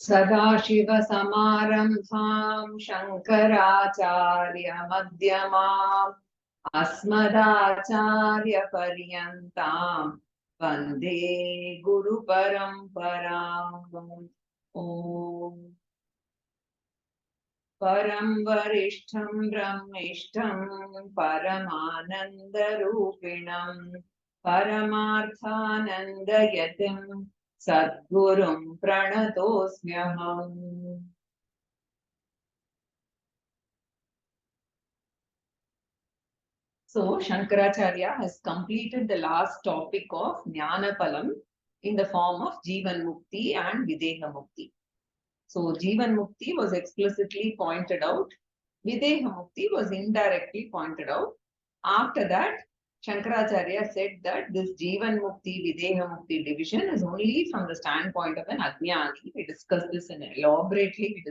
सदाशिवसमारम्भां शङ्कराचार्यमध्यमाम् अस्मदाचार्यपर्यन्तां वन्दे गुरुपरम्पराम्। ॐ परं वरिष्ठं ब्रह्मिष्ठं परमानन्दरूपिणं परमार्थानन्दयतिं सद्गुरुं प्रणतोऽस्म्यहम्। So Shankaracharya has completed the last topic of Jnanapalam in the form of Jivan Mukti and Videha Mukti. So Jivan Mukti was explicitly pointed out. Videha Mukti was indirectly pointed out. After that, Shankaracharya said that this Jivan Mukti, Videha Mukti division is only from the standpoint of an Ajnani. We discussed this elaborately.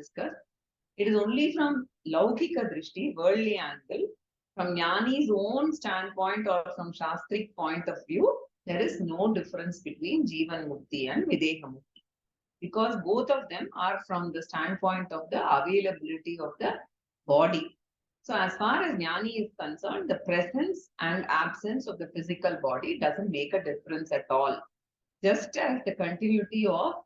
It is only from Laukika Drishti, worldly angle. From Jnani's own standpoint or from Shastric point of view, there is no difference between Jivan Mukti and Videha Mukti, because both of them are from the standpoint of the availability of the body. So as far as Jnani is concerned, the presence and absence of the physical body doesn't make a difference at all. Just as the continuity of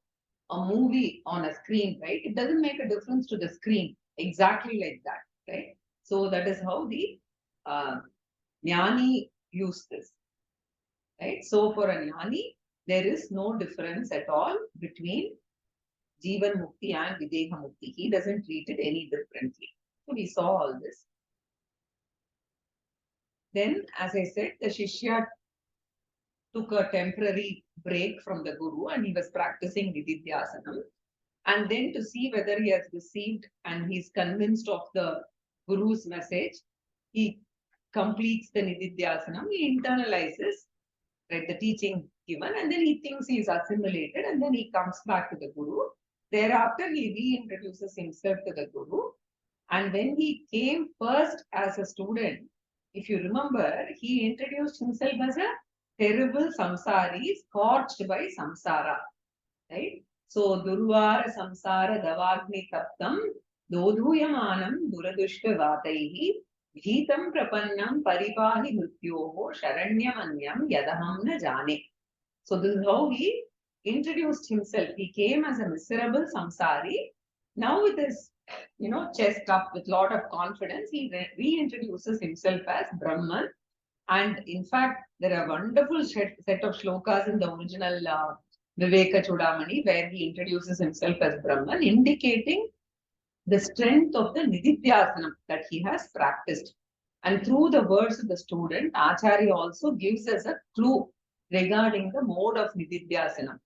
a movie on a screen, right? It doesn't make a difference to the screen, exactly like that, right? So that is how the Jnani use this, right? So for a Jnani, there is no difference at all between Jivan Mukti and Videha Mukti. He doesn't treat it any differently. So we saw all this. Then, as I said, the Shishya took a temporary break from the Guru and he was practicing Nididhyasanam. And then to see whether he has received and he's convinced of the Guru's message, he completes the Nididhyasanam, he internalizes, right, the teaching given, and then he thinks he's assimilated, and then he comes back to the Guru. Thereafter, he reintroduces himself to the Guru. And when he came first as a student, if you remember, he introduced himself as a terrible samsari scorched by samsara, right? So, Durvara samsara davagni taptam dodhuyamanam duradushka vataihi Ghitam prapannam paripahi mrityoho sharanyamanyam yadaham na jane. So this is how he introduced himself. He came as a miserable samsari. Now with his, chest up with lot of confidence, he reintroduces himself as Brahman. And in fact, there are wonderful set of shlokas in the original Vivekachudamani where he introduces himself as Brahman, indicating the strength of the Nididhyasanam that he has practiced. And through the words of the student, Acharya also gives us a clue regarding the mode of Nididhyasanam.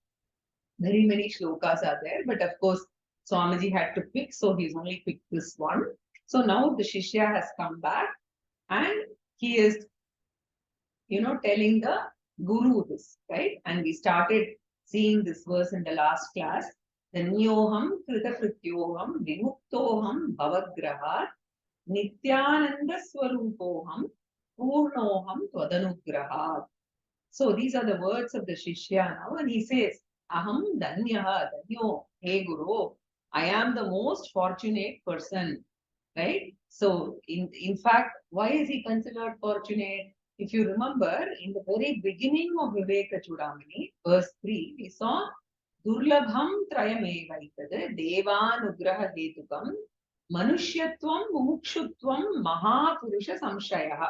Very many shlokas are there, but of course, Swamiji had to pick, so he's only picked this one. So now the Shishya has come back and he is, telling the Guru this, right? And we started seeing this verse in the last class. Dhanyoham kritafrityoham vimuktoham bhavagrahat nityananda swarupoham purnoham tvadanugrahat. So these are the words of the Shishya now, and he says, Aham dhanyaha, dhanyo, hey Guru, I am the most fortunate person, right? So in fact, why is he considered fortunate? If you remember, in the very beginning of Vivekachudamani, verse 3, we saw Durlabham Trayamevaitad Devanugraha Hetukam Manushyatvam Mumukshutvam Mahapurusha Samshayaha.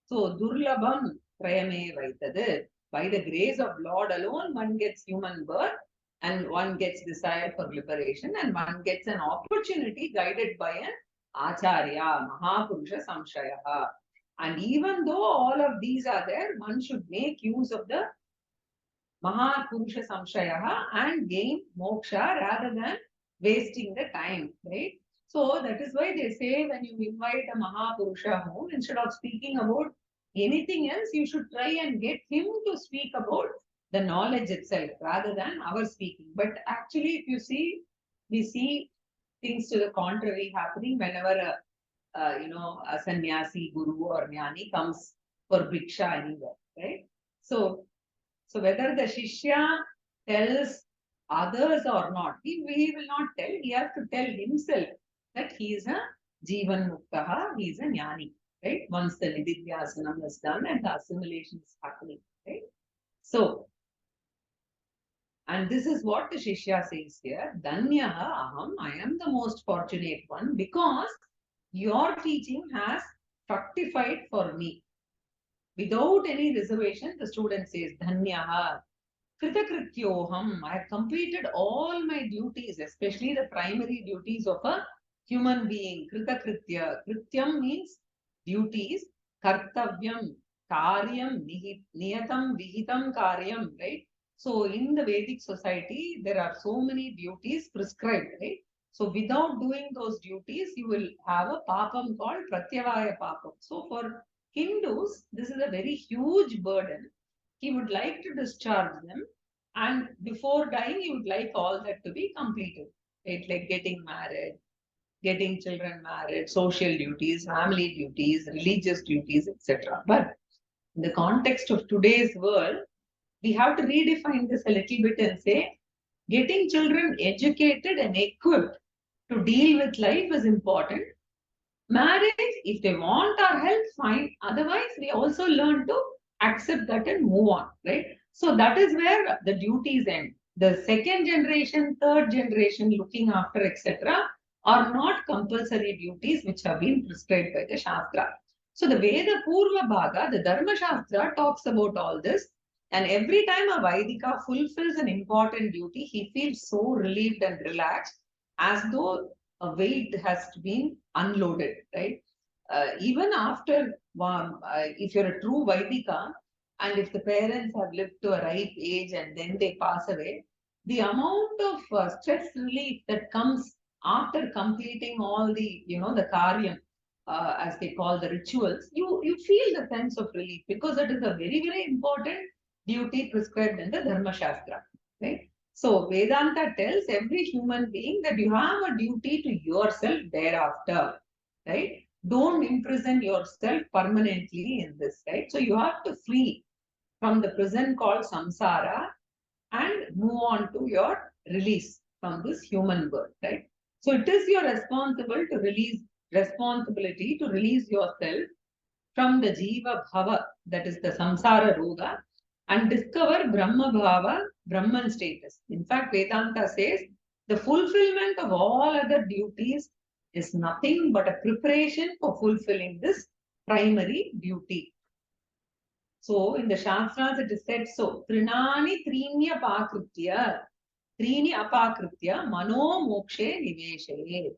So Durlabham Trayamevaitad. By the grace of Lord alone, one gets human birth and one gets desire for liberation and one gets an opportunity guided by an Acharya, Mahapurusha Samshayaha. And even though all of these are there, one should make use of the Mahapurusha Samshayaha and gain moksha rather than wasting the time, right? So that is why they say when you invite a Mahapurusha home, instead of speaking about anything else, you should try and get him to speak about the knowledge itself rather than our speaking. But actually, if you see, we see things to the contrary happening whenever a sannyasi, guru or jnani comes for bhiksha anywhere, right? So whether the Shishya tells others or not. He will not tell. He has to tell himself that he is a Jivan Muktaha, he is a Jnani. Right? Once the Nididhyasanam is done and the assimilation is happening. Right? So, and this is what the Shishya says here. Danyaha aham, I am the most fortunate one because your teaching has fructified for me. Without any reservation, the student says, Dhanyaha, Kritakrityoham, I have completed all my duties, especially the primary duties of a human being. Kritakritya. Krityam means duties. Kartavyam, karyam, niyatam, vihitam karyam, right? So in the Vedic society, there are so many duties prescribed, right? So without doing those duties, you will have a papam called pratyavaya papam. So for Hindus, this is a very huge burden. He would like to discharge them, and before dying, he would like all that to be completed. Right? Like getting married, getting children married, social duties, family duties, religious duties, etc. But in the context of today's world, we have to redefine this a little bit and say getting children educated and equipped to deal with life is important. Marriage, if they want our help, fine. Otherwise, we also learn to accept that and move on, right? So that is where the duties end. The second generation, third generation looking after, etc., are not compulsory duties which have been prescribed by the Shastra. So the Veda Purva Bhaga, the Dharma Shastra, talks about all this. And every time a Vaidika fulfills an important duty, he feels so relieved and relaxed as though a weight has been unloaded, right? Even after, if you're a true Vaidika, and if the parents have lived to a ripe age and then they pass away, the amount of stress relief that comes after completing all the, the karyam, as they call the rituals, you feel the sense of relief because it is a very, very important duty prescribed in the Dharma Shastra, right? So Vedanta tells every human being that you have a duty to yourself thereafter, right? Don't imprison yourself permanently in this, right? So you have to flee from the prison called samsara and move on to your release from this human birth, right? So it is your responsibility to release yourself from the jiva bhava, that is the samsara roga, and discover Brahma Bhava, Brahman status. In fact, Vedanta says the fulfillment of all other duties is nothing but a preparation for fulfilling this primary duty. So, in the Shastras, it is said so. Trinani Trini Apakritya, Mano Mokshe Niveshe.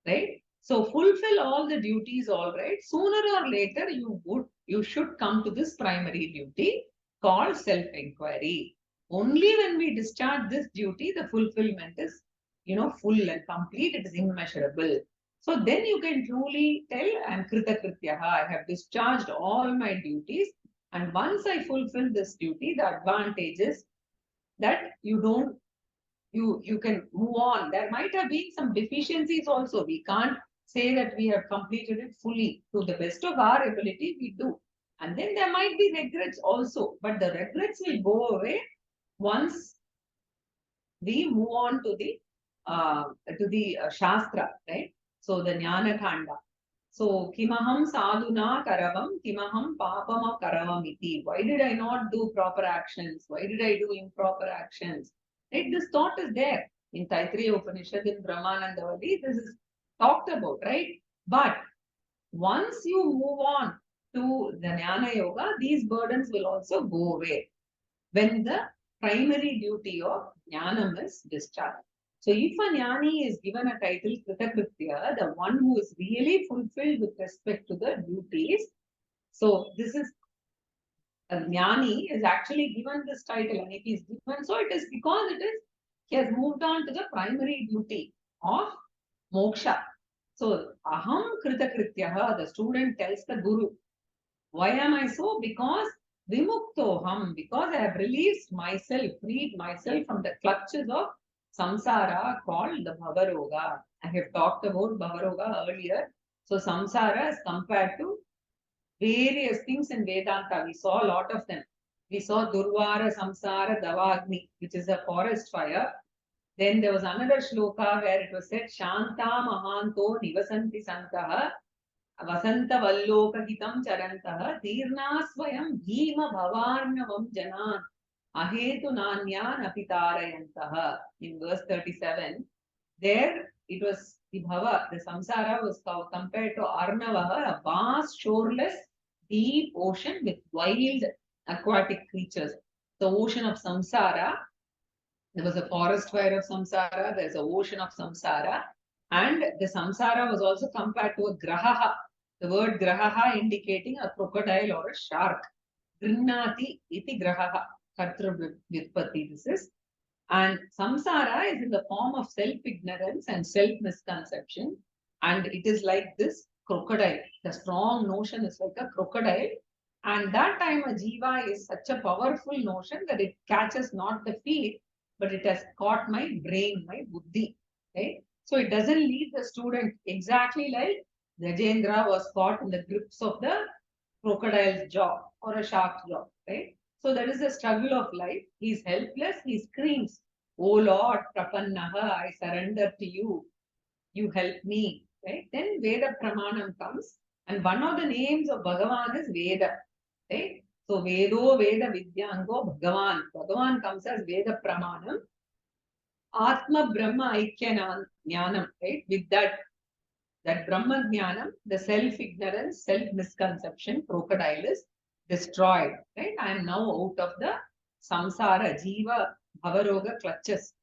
Right? So, fulfill all the duties, all right. Sooner or later, you should come to this primary duty called self-inquiry. Only when we discharge this duty, the fulfillment is, full and complete. It is immeasurable. So then you can truly tell, I'm Krita Krityaha. I have discharged all my duties. And once I fulfill this duty, the advantage is that you can move on. There might have been some deficiencies also. We can't say that we have completed it fully. To the best of our ability, we do. And then there might be regrets also, but the regrets will go away once we move on to the Shastra, right? So the Jnana Khanda. So kimaham sadhuna karavam, kimaham papama karavam iti. Why did I not do proper actions? Why did I do improper actions? Right? This thought is there in Taittiriya Upanishad, in Brahmanandavadi. This is talked about, right? But once you move on to the Jnana Yoga, these burdens will also go away when the primary duty of Jnanam is discharged. So if a Jnani is given a title Kritakritya, the one who is really fulfilled with respect to the duties, so this is a Jnani is actually given this title, and if he is given, so it is because he has moved on to the primary duty of moksha. So aham kritakrityaha, the student tells the guru, why am I so? Because vimuktoham, because I have released myself, freed myself from the clutches of samsara called the bhavaroga. I have talked about bhavaroga earlier. So samsara is compared to various things in Vedanta. We saw a lot of them. We saw Durvara, Samsara, Davagni, which is a forest fire. Then there was another shloka where it was said, Shanta Mahanto Nivasanti Santaha Vasanta Valloka Hitam Charantaha Tirna Swayam Bhima Bhavarnavam Janan Ahetu Nanyan Apitarayantaha. In verse 37, there it was the Bhava, the Samsara was compared to Arnavaha, a vast, shoreless, deep ocean with wild aquatic creatures. The ocean of Samsara, there was a forest fire of Samsara, there's an ocean of Samsara, and the Samsara was also compared to a Grahaha. The word Grahaha indicating a crocodile or a shark. Grinnati iti Grahaha. Kartru Vyutpatti this is. And Samsara is in the form of self-ignorance and self-misconception. And it is like this crocodile. The strong notion is like a crocodile. And that time a jiva is such a powerful notion that it catches not the feet, but it has caught my brain, my buddhi. Right? So it doesn't leave the student exactly like Gajendra was caught in the grips of the crocodile's jaw or a shark's jaw. Right? So that is the struggle of life. He is helpless. He screams, "Oh Lord, Prapannaha, I surrender to you. You help me." Right? Then Veda Pramanam comes. And one of the names of Bhagavan is Veda. Right? So Vedo, Veda Vidyango, Bhagavan. Bhagavan comes as Veda Pramanam. Atma Brahma Aikya Jnanam. Right? With that Brahma Jnanam, the self-ignorance, self-misconception, crocodile is destroyed. Right? I am now out of the samsara, jiva, bhavaroga clutches.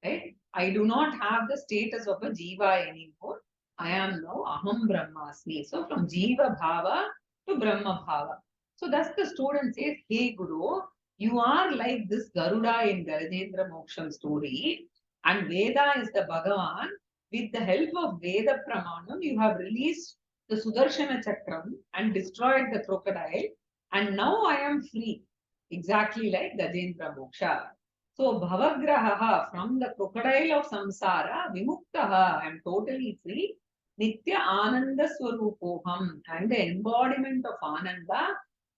Right? I do not have the status of a jiva anymore. I am now aham brahmasmi. So from jiva bhava to brahma bhava. So thus the student says, hey Guru, you are like this Garuda in Gajendra Moksham story, and Veda is the Bhagavan. With the help of Veda Pramanam, you have released the Sudarshana Chakram and destroyed the crocodile, and now I am free, exactly like Gajendra Moksha. So Bhavagraha, from the crocodile of samsara, Vimuktaha, I am totally free. Nitya Ananda Swarupoham, I am the embodiment of Ananda,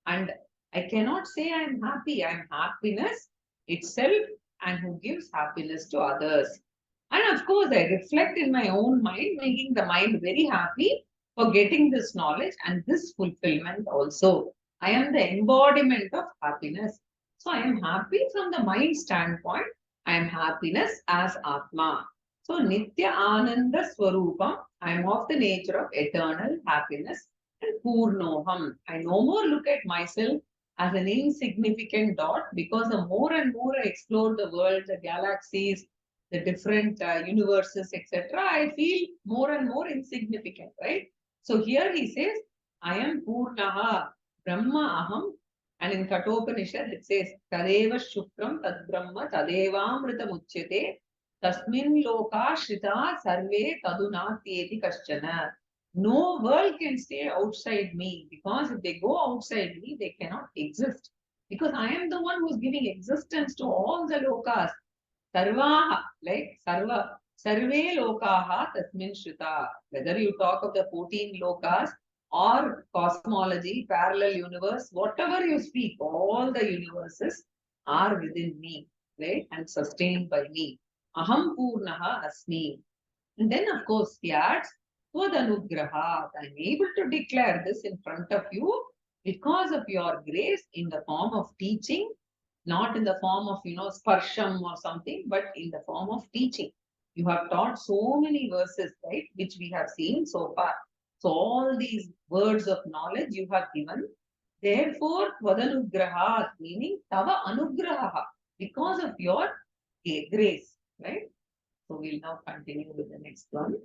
and I cannot say I am happy. I am happiness itself, and who gives happiness to others. And of course, I reflect in my own mind, making the mind very happy for getting this knowledge and this fulfillment also. I am the embodiment of happiness. So I am happy from the mind standpoint. I am happiness as Atma. So Nitya Ananda Swarupam, I am of the nature of eternal happiness. And Purnoham, I no more look at myself as an insignificant dot, because the more and more I explore the world, the galaxies, the different universes, etc., I feel more and more insignificant, right? So here he says, I am Purnaha, Brahma Aham, and in Kathopanishad it says, Tadeva Shukram Tad Brahma Tadevamrita Muchyate Tasmin Loka Shrita Sarve Tadunatyeti Kaschana. No world can stay outside me, because if they go outside me, they cannot exist. Because I am the one who is giving existence to all the lokas. Sarvaha, like Sarva, Sarve Lokaha Tasmin Shrita. Whether you talk of the 14 lokas or cosmology, parallel universe, whatever you speak, all the universes are within me, right? And sustained by me. Aham Purnaha Asmi. And then, of course, he adds, Tvadanugrahat. I'm able to declare this in front of you because of your grace in the form of teaching, not in the form of, sparsham or something, but in the form of teaching. You have taught so many verses, right, which we have seen so far. So all these words of knowledge you have given. Therefore, Tvadanugrahat, meaning Tava Anugraha, because of your grace, right? So we'll now continue with the next one.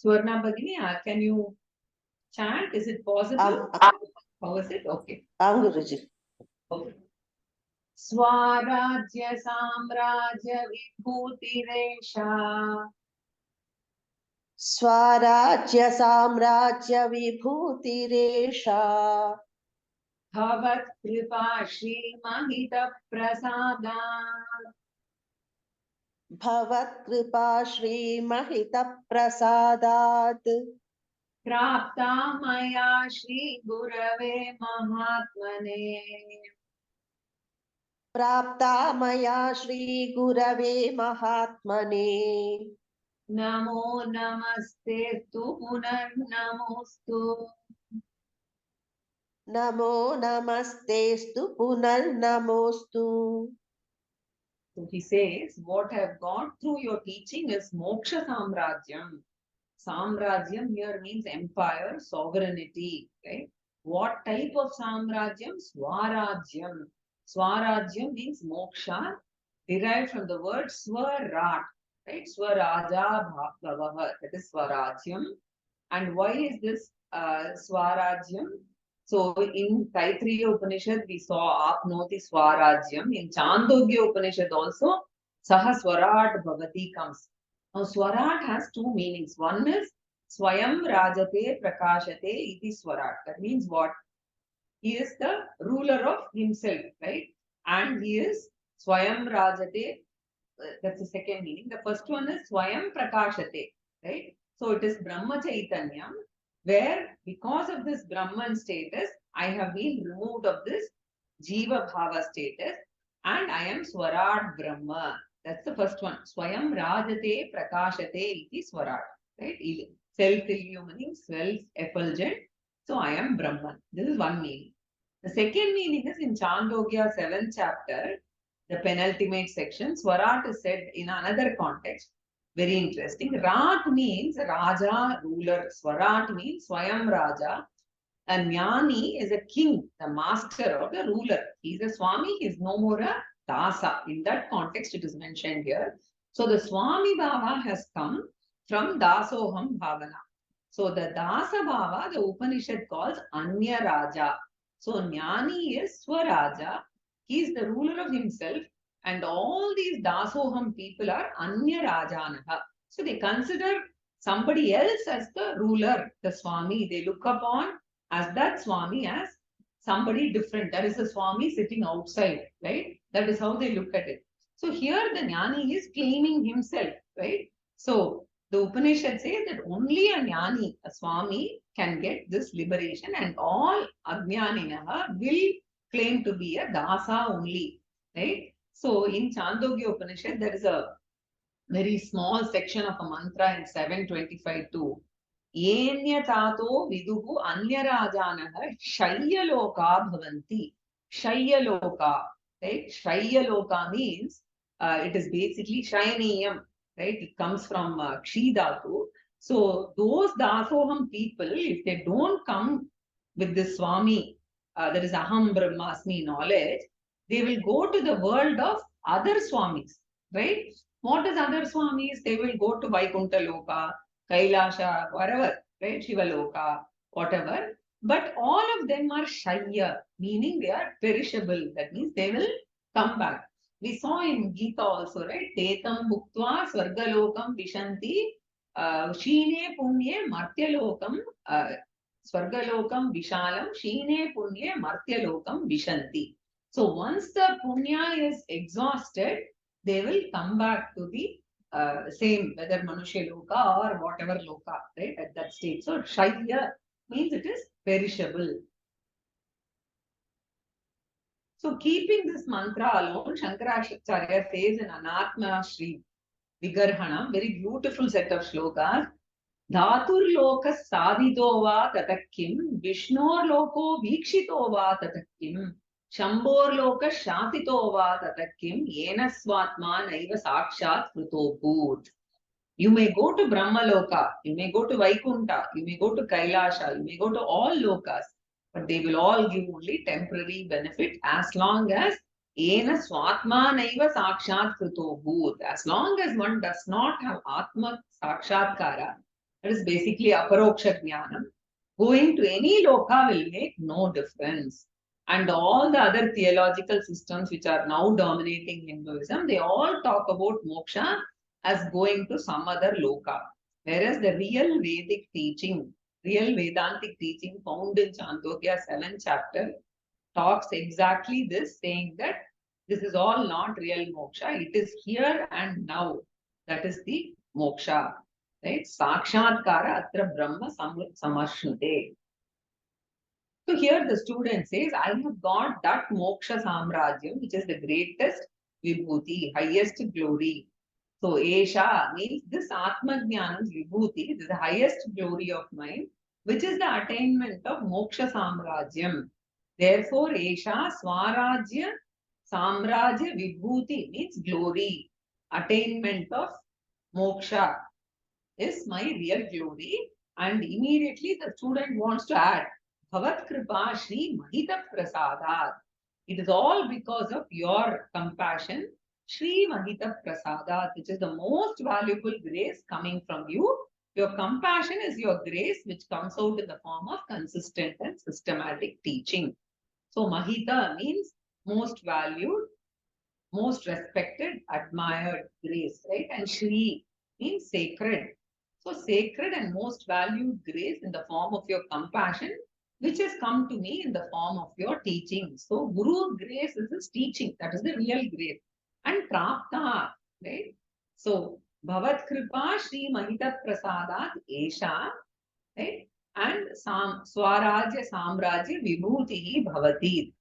Swarna Bhagini, can you chant? Is it possible? How is it? Okay. Guruji. Okay. Swarajya Samrajya Vibhutiresha. Swarajya Samrajya Vibhutiresha. Bhavat Kripa Shri Mahita Prasada. Bhavat Kripa Shri Mahita Prasadat. Prapta Maya Shri Gurave Mahatmane. प्राप्ता मया श्रीगुरवे महात्मने Namo namaste tu punarnamostu. NaMo नमस्तेस्तु पुनर्नमोस्तु. So he says, what I have got through your teaching is Moksha Samrajyam. Samrajyam here means empire, sovereignty, right? What type of Samrajyam? Swarajyam. Swarajyam means moksha, derived from the word Swarat, right? Swaraja Bhavaha, that is Swarajyam. And why is this Swarajyam? So in Taittiriya Upanishad, we saw Apnoti Swarajyam. In Chandogya Upanishad also, Saha Swarat Bhavati comes. Now Swarat has two meanings. One is Swayam Rajate Prakashate iti Swarat. That means what? He is the ruler of himself, right? And he is Swayam Rajate. That's the second meaning. The first one is Swayam Prakashate, right? So it is Brahma Chaitanyam, where because of this Brahman status, I have been removed of this Jiva Bhava status and I am Swarat Brahma. That's the first one. Swayam Rajate Prakashate iti Swarat, right? Self-illumining, self-effulgent. So I am Brahman. This is one meaning. The second meaning is in Chandogya 7th chapter, the penultimate section. Swarat is said in another context. Very interesting. Rat means Raja, ruler. Swarat means Swayam Raja. A Jnani is a king, the master or the ruler. He is a Swami, he is no more a Dasa. In that context, it is mentioned here. So the Swami Bhava has come from Dasoham Bhavana. So the Dasa Bhava, the Upanishad calls Anya Raja. So Jnani is Swaraja. He is the ruler of himself. And all these Dasoham people are Anya Rajanaha. So they consider somebody else as the ruler, the Swami. They look upon as that Swami as somebody different. That is a Swami sitting outside, right? That is how they look at it. So here the Jnani is claiming himself, right? So the Upanishad says that only a Jnani, a Swami, can get this liberation and all Ajnaninaha will claim to be a Dasa only, right? So in Chandogya Upanishad, there is a very small section of a mantra in 725 Yenya tato viduhu anyarajanaha shayyaloka bhavanti. Shayyaloka, right? Shayyaloka means it is basically shayaniyam, right? It comes from kshi dhatu. So those dasoham people, if they don't come with this Swami, that is Aham Brahmasmi knowledge, they will go to the world of other Swamis, right? What is other Swamis? They will go to Vaikuntha Loka, Kailasha, whatever, right? Shiva Loka, whatever. But all of them are Shaya, meaning they are perishable. That means they will come back. We saw in Gita also, right? Tetam Bhuktva Swargalokam Vishanti Shine Punye Martyalokam Swargalokam Vishalam Shine Punye Martyalokam Vishanti. So once the Punya is exhausted, they will come back to the same, whether Manusya Loka or whatever Loka, right, at that stage. So Shaya means it is perishable. So keeping this mantra alone, Shankaracharya says in Anatma Shri Vigarhanam, very beautiful set of shlokas. Dhatur loka sadhito va tatakim, Vishnor loko vikshito va tatakim, Shambhor loka shatito va tatakim, Yena swatma naiva sakshat kruto bhut. You may go to Brahma Loka, you may go to Vaikunta, you may go to Kailasha, you may go to all lokas, but they will all give only temporary benefit as long as Ena Swatma Naiva Sakshat Kruto Bhut. As long as one does not have Atma Sakshatkara, that is basically Aparoksha Jnanam, going to any loka will make no difference. And all the other theological systems which are now dominating Hinduism, they all talk about moksha as going to some other loka. Whereas the real Vedic teaching, real Vedantic teaching found in Chandogya 7th chapter talks exactly this, saying that this is all not real moksha. It is here and now. That is the moksha. Right? Sakshatkara atra brahma samashnute. So here the student says, I have got that moksha samrajyam, which is the greatest vibhuti, highest glory. So Esha means this Atma Jnanam vibhuti, this is the highest glory of mine, which is the attainment of moksha samrajyam. Therefore, Esha Swarajya Samrajya Vibhuti means glory, attainment of moksha is my real glory. And immediately the student wants to add Bhavat Kripa Shri Mahita Prasadat. It is all because of your compassion, Shri Mahita Prasadat, which is the most valuable grace coming from you. Your compassion is your grace, which comes out in the form of consistent and systematic teaching. So Mahita means most valued, most respected, admired grace, right? And Shri means sacred. So sacred and most valued grace in the form of your compassion, which has come to me in the form of your teaching. So Guru's grace is his teaching. That is the real grace. And Prapta, right? So Bhavat Kripa Shri Mahita Prasadat Esha, right? And Swarajya Samrajya Vibhutihi Bhavati.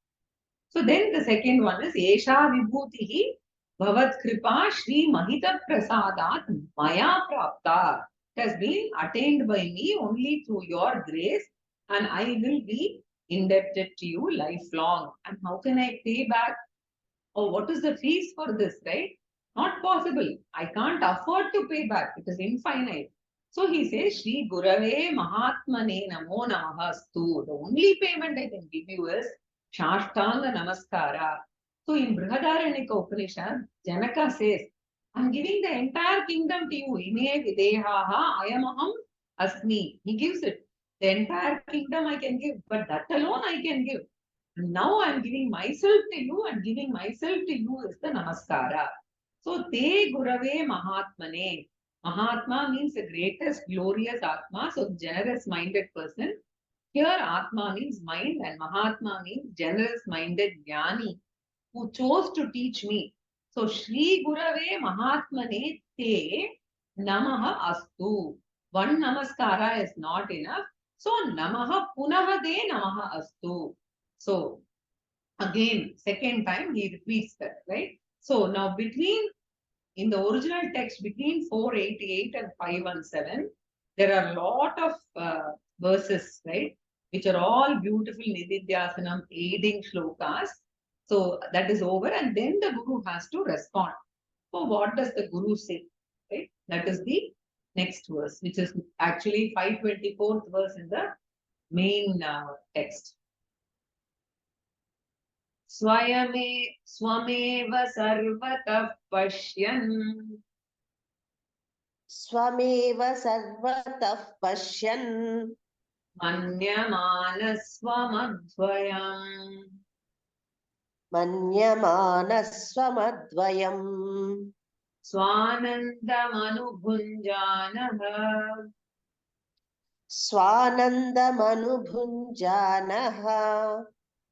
So then the second one is Esha Vibhutihi Bhavat Kripa Shri Mahita Prasadat Maya Prapta. It has been attained by me only through your grace, and I will be indebted to you lifelong. And how can I pay back? Oh, what is the fees for this, right? Not possible. I can't afford to pay back. It is infinite. So he says, Shri Gurave Mahatmane Namo Namahastu. The only payment I can give you is Shashtanga Namaskara. So in Brihadaranyaka Upanishad, Janaka says, I'm giving the entire kingdom to you. Ime videhaha ayamaham asmi. He gives it. The entire kingdom I can give, but that alone I can give. Now I'm giving myself to you, and giving myself to you is the namaskara. So te gurave mahatmane. Mahatma means the greatest glorious Atma, so generous minded person. Here Atma means mind and Mahatma means generous minded Jnani who chose to teach me. So Shri Gurave Mahatmane te namaha astu. One namaskara is not enough. So namaha punaha de namaha astu. So again, second time he repeats that, right? So now in the original text, between 488 and 517, there are a lot of verses, right? Which are all beautiful Nididhyasanam aiding shlokas. So that is over, and then the Guru has to respond. So what does the Guru say? Right? That is the next verse, which is actually 524th verse in the main text. स्वमेव सर्वतः पश्यन् स्वमेव सर्वतः पश्यन् मन्यमानस्वमद्वयम् मन्यमानस्वमद्वयम् स्वानन्दमनुभुञ्जानः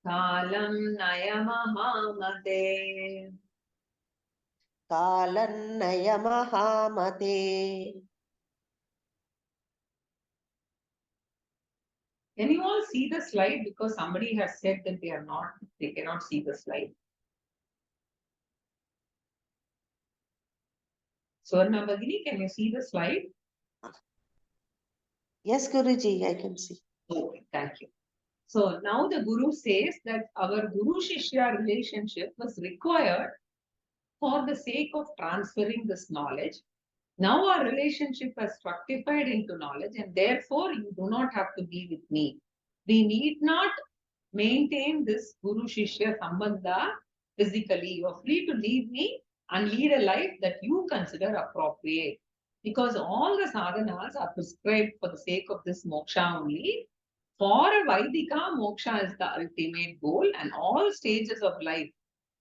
कालं नयमहामते कालन्नयमहामते. Can you all see the slide? Because somebody has said that they cannot see the slide. Swarna Bhagini, can you see the slide? Yes, Guruji, I can see. Okay, thank you. So now the Guru says that our Guru-Shishya relationship was required for the sake of transferring this knowledge. Now our relationship has fructified into knowledge, and therefore you do not have to be with me. We need not maintain this Guru-Shishya Sambandha physically. You are free to leave me and lead a life that you consider appropriate. Because all the sadhanas are prescribed for the sake of this moksha only. For a Vaidika, moksha is the ultimate goal, and all stages of life,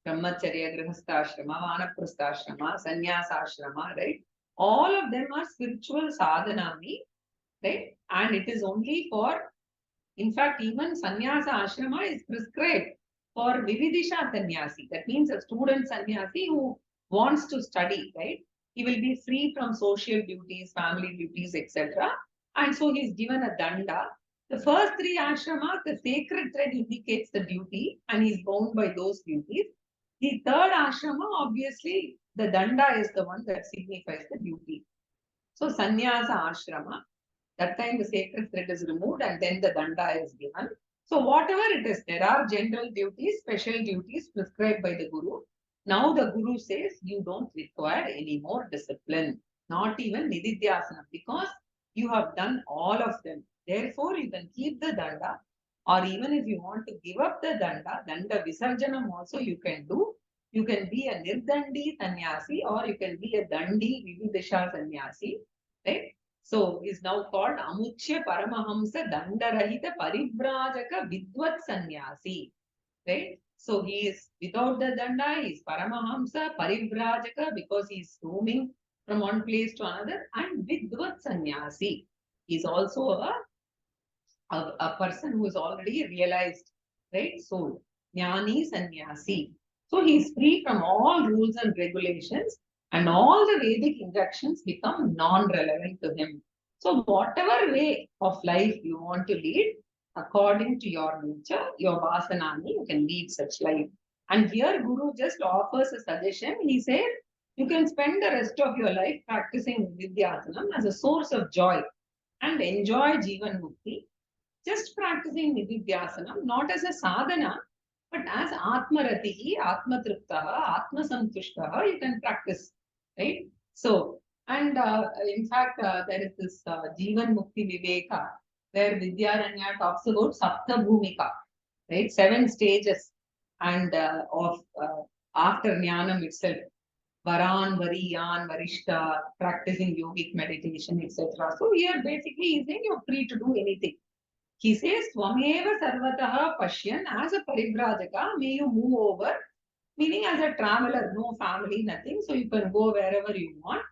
Brahmacharya, Grihastha-ashrama, Vanaprastha-ashrama, Sannyasa-ashrama, right? All of them are spiritual sadhanami, right? And it is only for, in fact, even Sannyasa ashrama is prescribed for Vividisha sannyasi. That means a student sannyasi who wants to study, right? He will be free from social duties, family duties, etc. And so he is given a danda. The first three ashramas, the sacred thread indicates the duty and he is bound by those duties. The third ashrama, obviously, the danda is the one that signifies the duty. So, sannyasa ashrama, that time the sacred thread is removed and then the danda is given. So, whatever it is, there are general duties, special duties prescribed by the Guru. Now, the Guru says you don't require any more discipline, not even nididhyasana, because you have done all of them. Therefore, you can keep the danda, or even if you want to give up the danda visarjanam also you can do. You can be a nirdandi sannyasi or you can be a dandi vividisha sannyasi, right? So is now called Amuchya Paramahamsa Dandarahita Parivrajaka Vidvat Sannyasi. Right? So he is without the danda, he is Paramahamsa, Parivrajaka because he is roaming from one place to another, and Vidvat Sannyasi. He is also a person who is already realized, right? Soul. Jnani Sannyasi. So he is free from all rules and regulations, and all the Vedic injunctions become non-relevant to him. So whatever way of life you want to lead, according to your nature, your vasanani, you can lead such life. And here Guru just offers a suggestion. He says, you can spend the rest of your life practicing Vidyasanam as a source of joy and enjoy Jivan Mukti, just practicing Nididhyasanam, not as a sadhana, but as Atmaratihi, Atmatriptaha, Atmasantushtaha, you can practice, right? So, and in fact, there is this Jivan Mukti Viveka, where Vidyaranya talks about Sapta Bhumika, right? 7 stages and of after Jnanam itself. Varan, Variyan, Varishta, practicing yogic meditation, etc. So here basically he's saying you're free to do anything. He says, Swameva Sarvataha Pashyan, as a Parivrajaka, may you move over, meaning as a traveler, no family, nothing, so you can go wherever you want.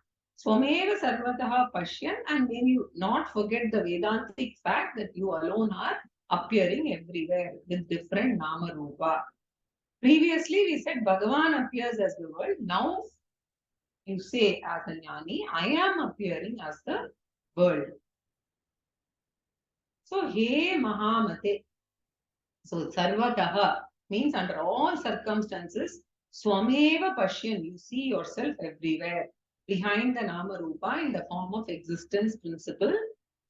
Swameva Sarvataha Pashyan, and may you not forget the Vedantic fact that you alone are appearing everywhere with different Nama Rupa. Previously, we said Bhagavan appears as the world. Now, you say as a Jnani, I am appearing as the world. So, He Mahamate. So, Sarvataha means under all circumstances, Swameva Pashyan, you see yourself everywhere. Behind the Nama Rupa in the form of existence principle.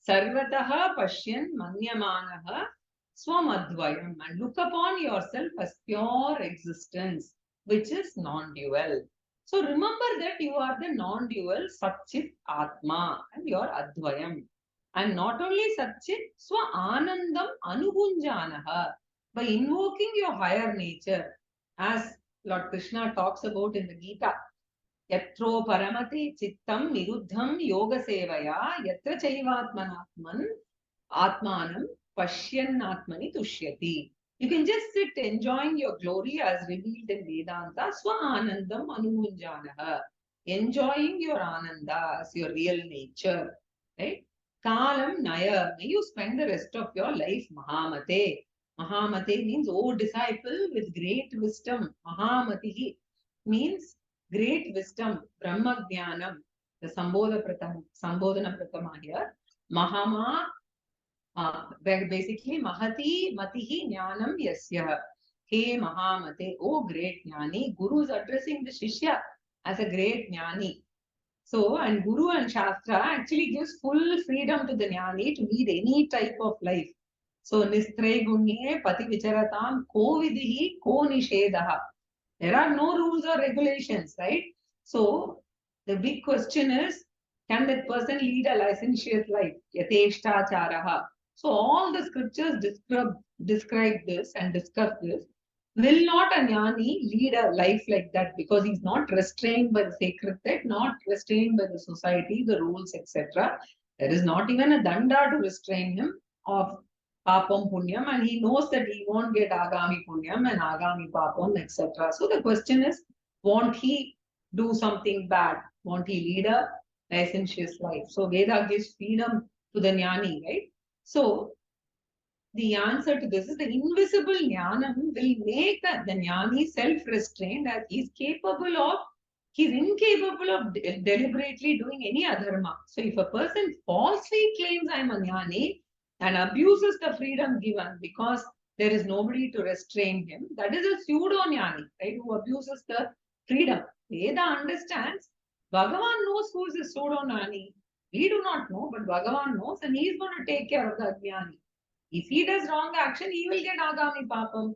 Sarvataha Pashyan Manyamanaha Swamadvayam. And look upon yourself as pure existence, which is non-dual. So remember that you are the non-dual Satchit Atma and you are Advayam. And not only Satchit, Swa Anandam Anubunjanaha. By invoking your higher nature, as Lord Krishna talks about in the Gita, Yatro Paramati Chittam Niruddham Yoga Sevaya Yatra Chaivatmanatman Atmanam Pashyan Atmani Tushyati. You can just sit enjoying your glory as revealed in Vedanta, Swa Anandam Anubunjanaha. Enjoying your Ananda as your real nature. Right? Kalam Naya. May you spend the rest of your life Mahamate. Mahamate means, oh disciple with great wisdom. Mahamatihi means great wisdom. Brahma Jnanam. The Sambodhana Pratama here. Mahama, basically Mahati Matihi Jnanam Yasya. He Mahamate, oh great Jnani. Guru is addressing the Shishya as a great Jnani. So, and Guru and Shastra actually gives full freedom to the Jnani to lead any type of life. So, Nistray Gunye Pati Vicharatam Ko Vidihi Ko Nishedaha. There are no rules or regulations, right? So, the big question is, can that person lead a licentious life? Yateshta Charaha. So, all the scriptures describe this and discuss this. Will not a jnani lead a life like that because he's not restrained by the sacred thread, not restrained by the society, the rules, etc. There is not even a danda to restrain him of papam punyam, and he knows that he won't get agami punyam and agami papam, etc. So the question is, won't he do something bad? Won't he lead a licentious life? So Veda gives freedom to the jnani, right? So the answer to this is the invisible jnanam will make the jnani self-restrained as he's incapable of deliberately doing any adharma. So if a person falsely claims I'm a jnani, and abuses the freedom given because there is nobody to restrain him, that is a pseudo-jnani, right? Who abuses the freedom. Veda understands, Bhagavan knows who is a pseudo-jnani. We do not know, but Bhagavan knows, and he is going to take care of the jnani. If he does wrong action, he will get agami papam.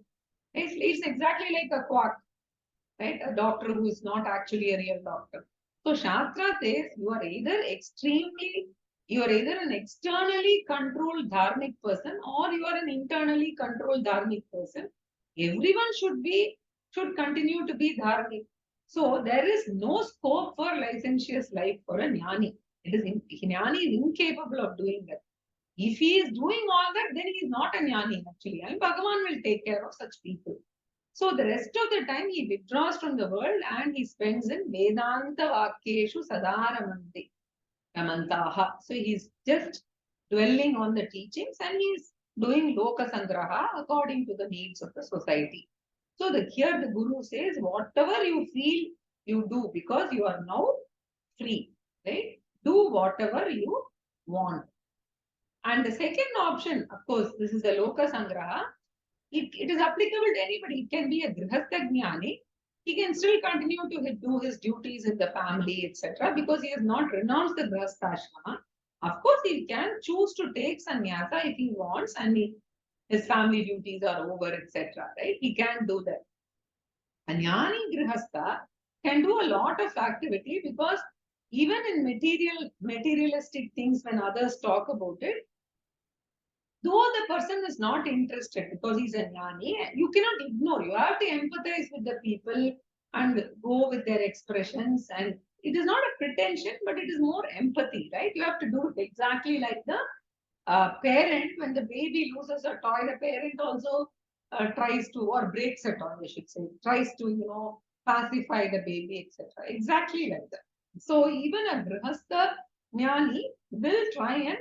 It's exactly like a quack, right? A doctor who is not actually a real doctor. So Shastra says you are either an externally controlled dharmic person or you are an internally controlled dharmic person. Everyone should continue to be dharmic. So there is no scope for licentious life for a jnani. Jnani is incapable of doing that. If he is doing all that, then he is not a jnani actually. And Bhagavan will take care of such people. So the rest of the time he withdraws from the world and he spends in Vedanta Vakyeshu Sadaramanti Ramantaha. So he's just dwelling on the teachings and he's doing Loka Sangraha according to the needs of the society. So here the Guru says, whatever you feel, you do because you are now free, right? Do whatever you want. And the second option, of course, this is the Loka Sangraha. It is applicable to anybody. It can be a grihastha jnani. He can still continue to do his duties in the family, etc., because he has not renounced the grihastha. Of course, he can choose to take sannyasa if he wants, and his family duties are over, etc. Right? He can do that. A jnani grihastha can do a lot of activity because even in materialistic things, when others talk about it, though the person is not interested because he's a jnani, you cannot ignore. You have to empathize with the people and go with their expressions. And it is not a pretension, but it is more empathy, right? You have to do it exactly like the parent. When the baby loses a toy, the parent also tries to, or breaks a toy, I should say, tries to, pacify the baby, etc. Exactly like that. So even a grihastha jnani will try and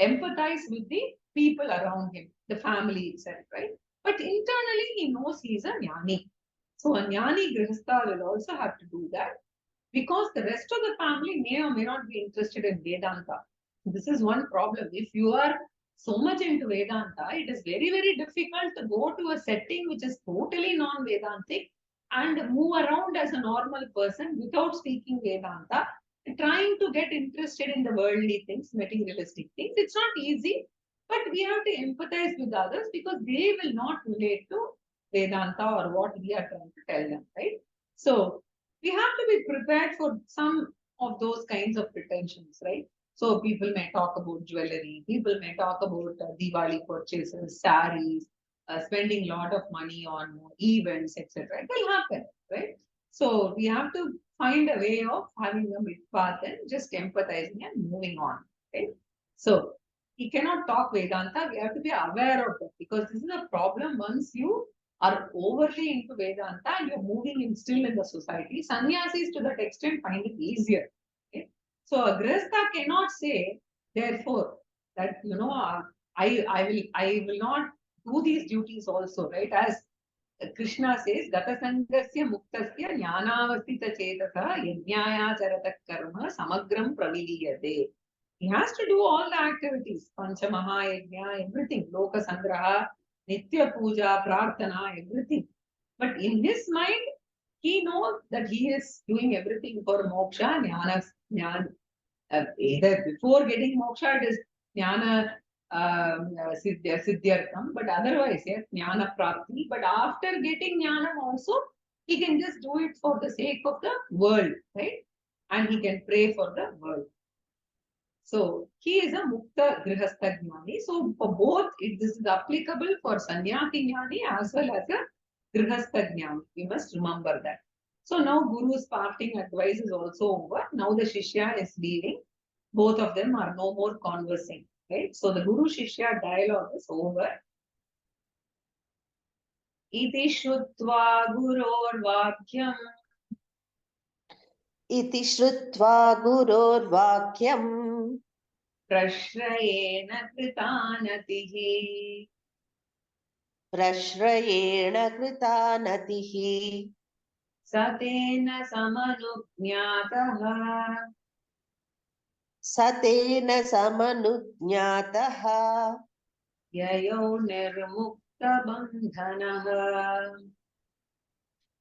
empathize with the people around him, the family itself, right? But internally, he knows he's a jnani. So a jnani grihastha will also have to do that because the rest of the family may or may not be interested in Vedanta. This is one problem. If you are so much into Vedanta, it is very, very difficult to go to a setting which is totally non-Vedantic and move around as a normal person without speaking Vedanta, trying to get interested in the worldly things, materialistic things. It's not easy, but we have to empathize with others because they will not relate to Vedanta or what we are trying to tell them, right? So we have to be prepared for some of those kinds of pretensions, right? So people may talk about jewelry, people may talk about Diwali purchases, saris, spending a lot of money on events, etc. It will happen, right? So we have to find a way of having a mid path and just empathizing and moving on, right? So we cannot talk Vedanta. We have to be aware of it because this is a problem once you are overly into Vedanta and you're moving in still in the society. Sannyasis to that extent find it easier. Okay? So a grihastha cannot say, therefore, that I will not do these duties also, right? As Krishna says, Gata Sangasya Muktasya Jnanavastita Chetasa Yajnaya Charata Karma Samagram Praviliyate. He has to do all the activities, Panchamaha Yajna, everything, Loka Sangraha, Nitya Puja, Prarthana, everything. But in his mind, he knows that he is doing everything for moksha, jnana, either before getting moksha, it is jnana siddhyartham, but otherwise, yes, jnana prapti. But after getting jnanam also, he can just do it for the sake of the world, right? And he can pray for the world. So he is a mukta grihastha jnani. So for both, this is applicable for sannyasi jnani as well as a grihastha jnani. We must remember that. So now Guru's parting advice is also over. Now the Shishya is leaving. Both of them are no more conversing. Right? So the Guru Shishya dialogue is over. Iti Shrutva Gurorvakyam Iti Shrutva Gurorvakyam Prashrayena Kritanatihi Prashrayena Kritanatihi Satena Samanujñataha सतेन समनुज्ञातः ययौ निर्मुक्त बन्धनः.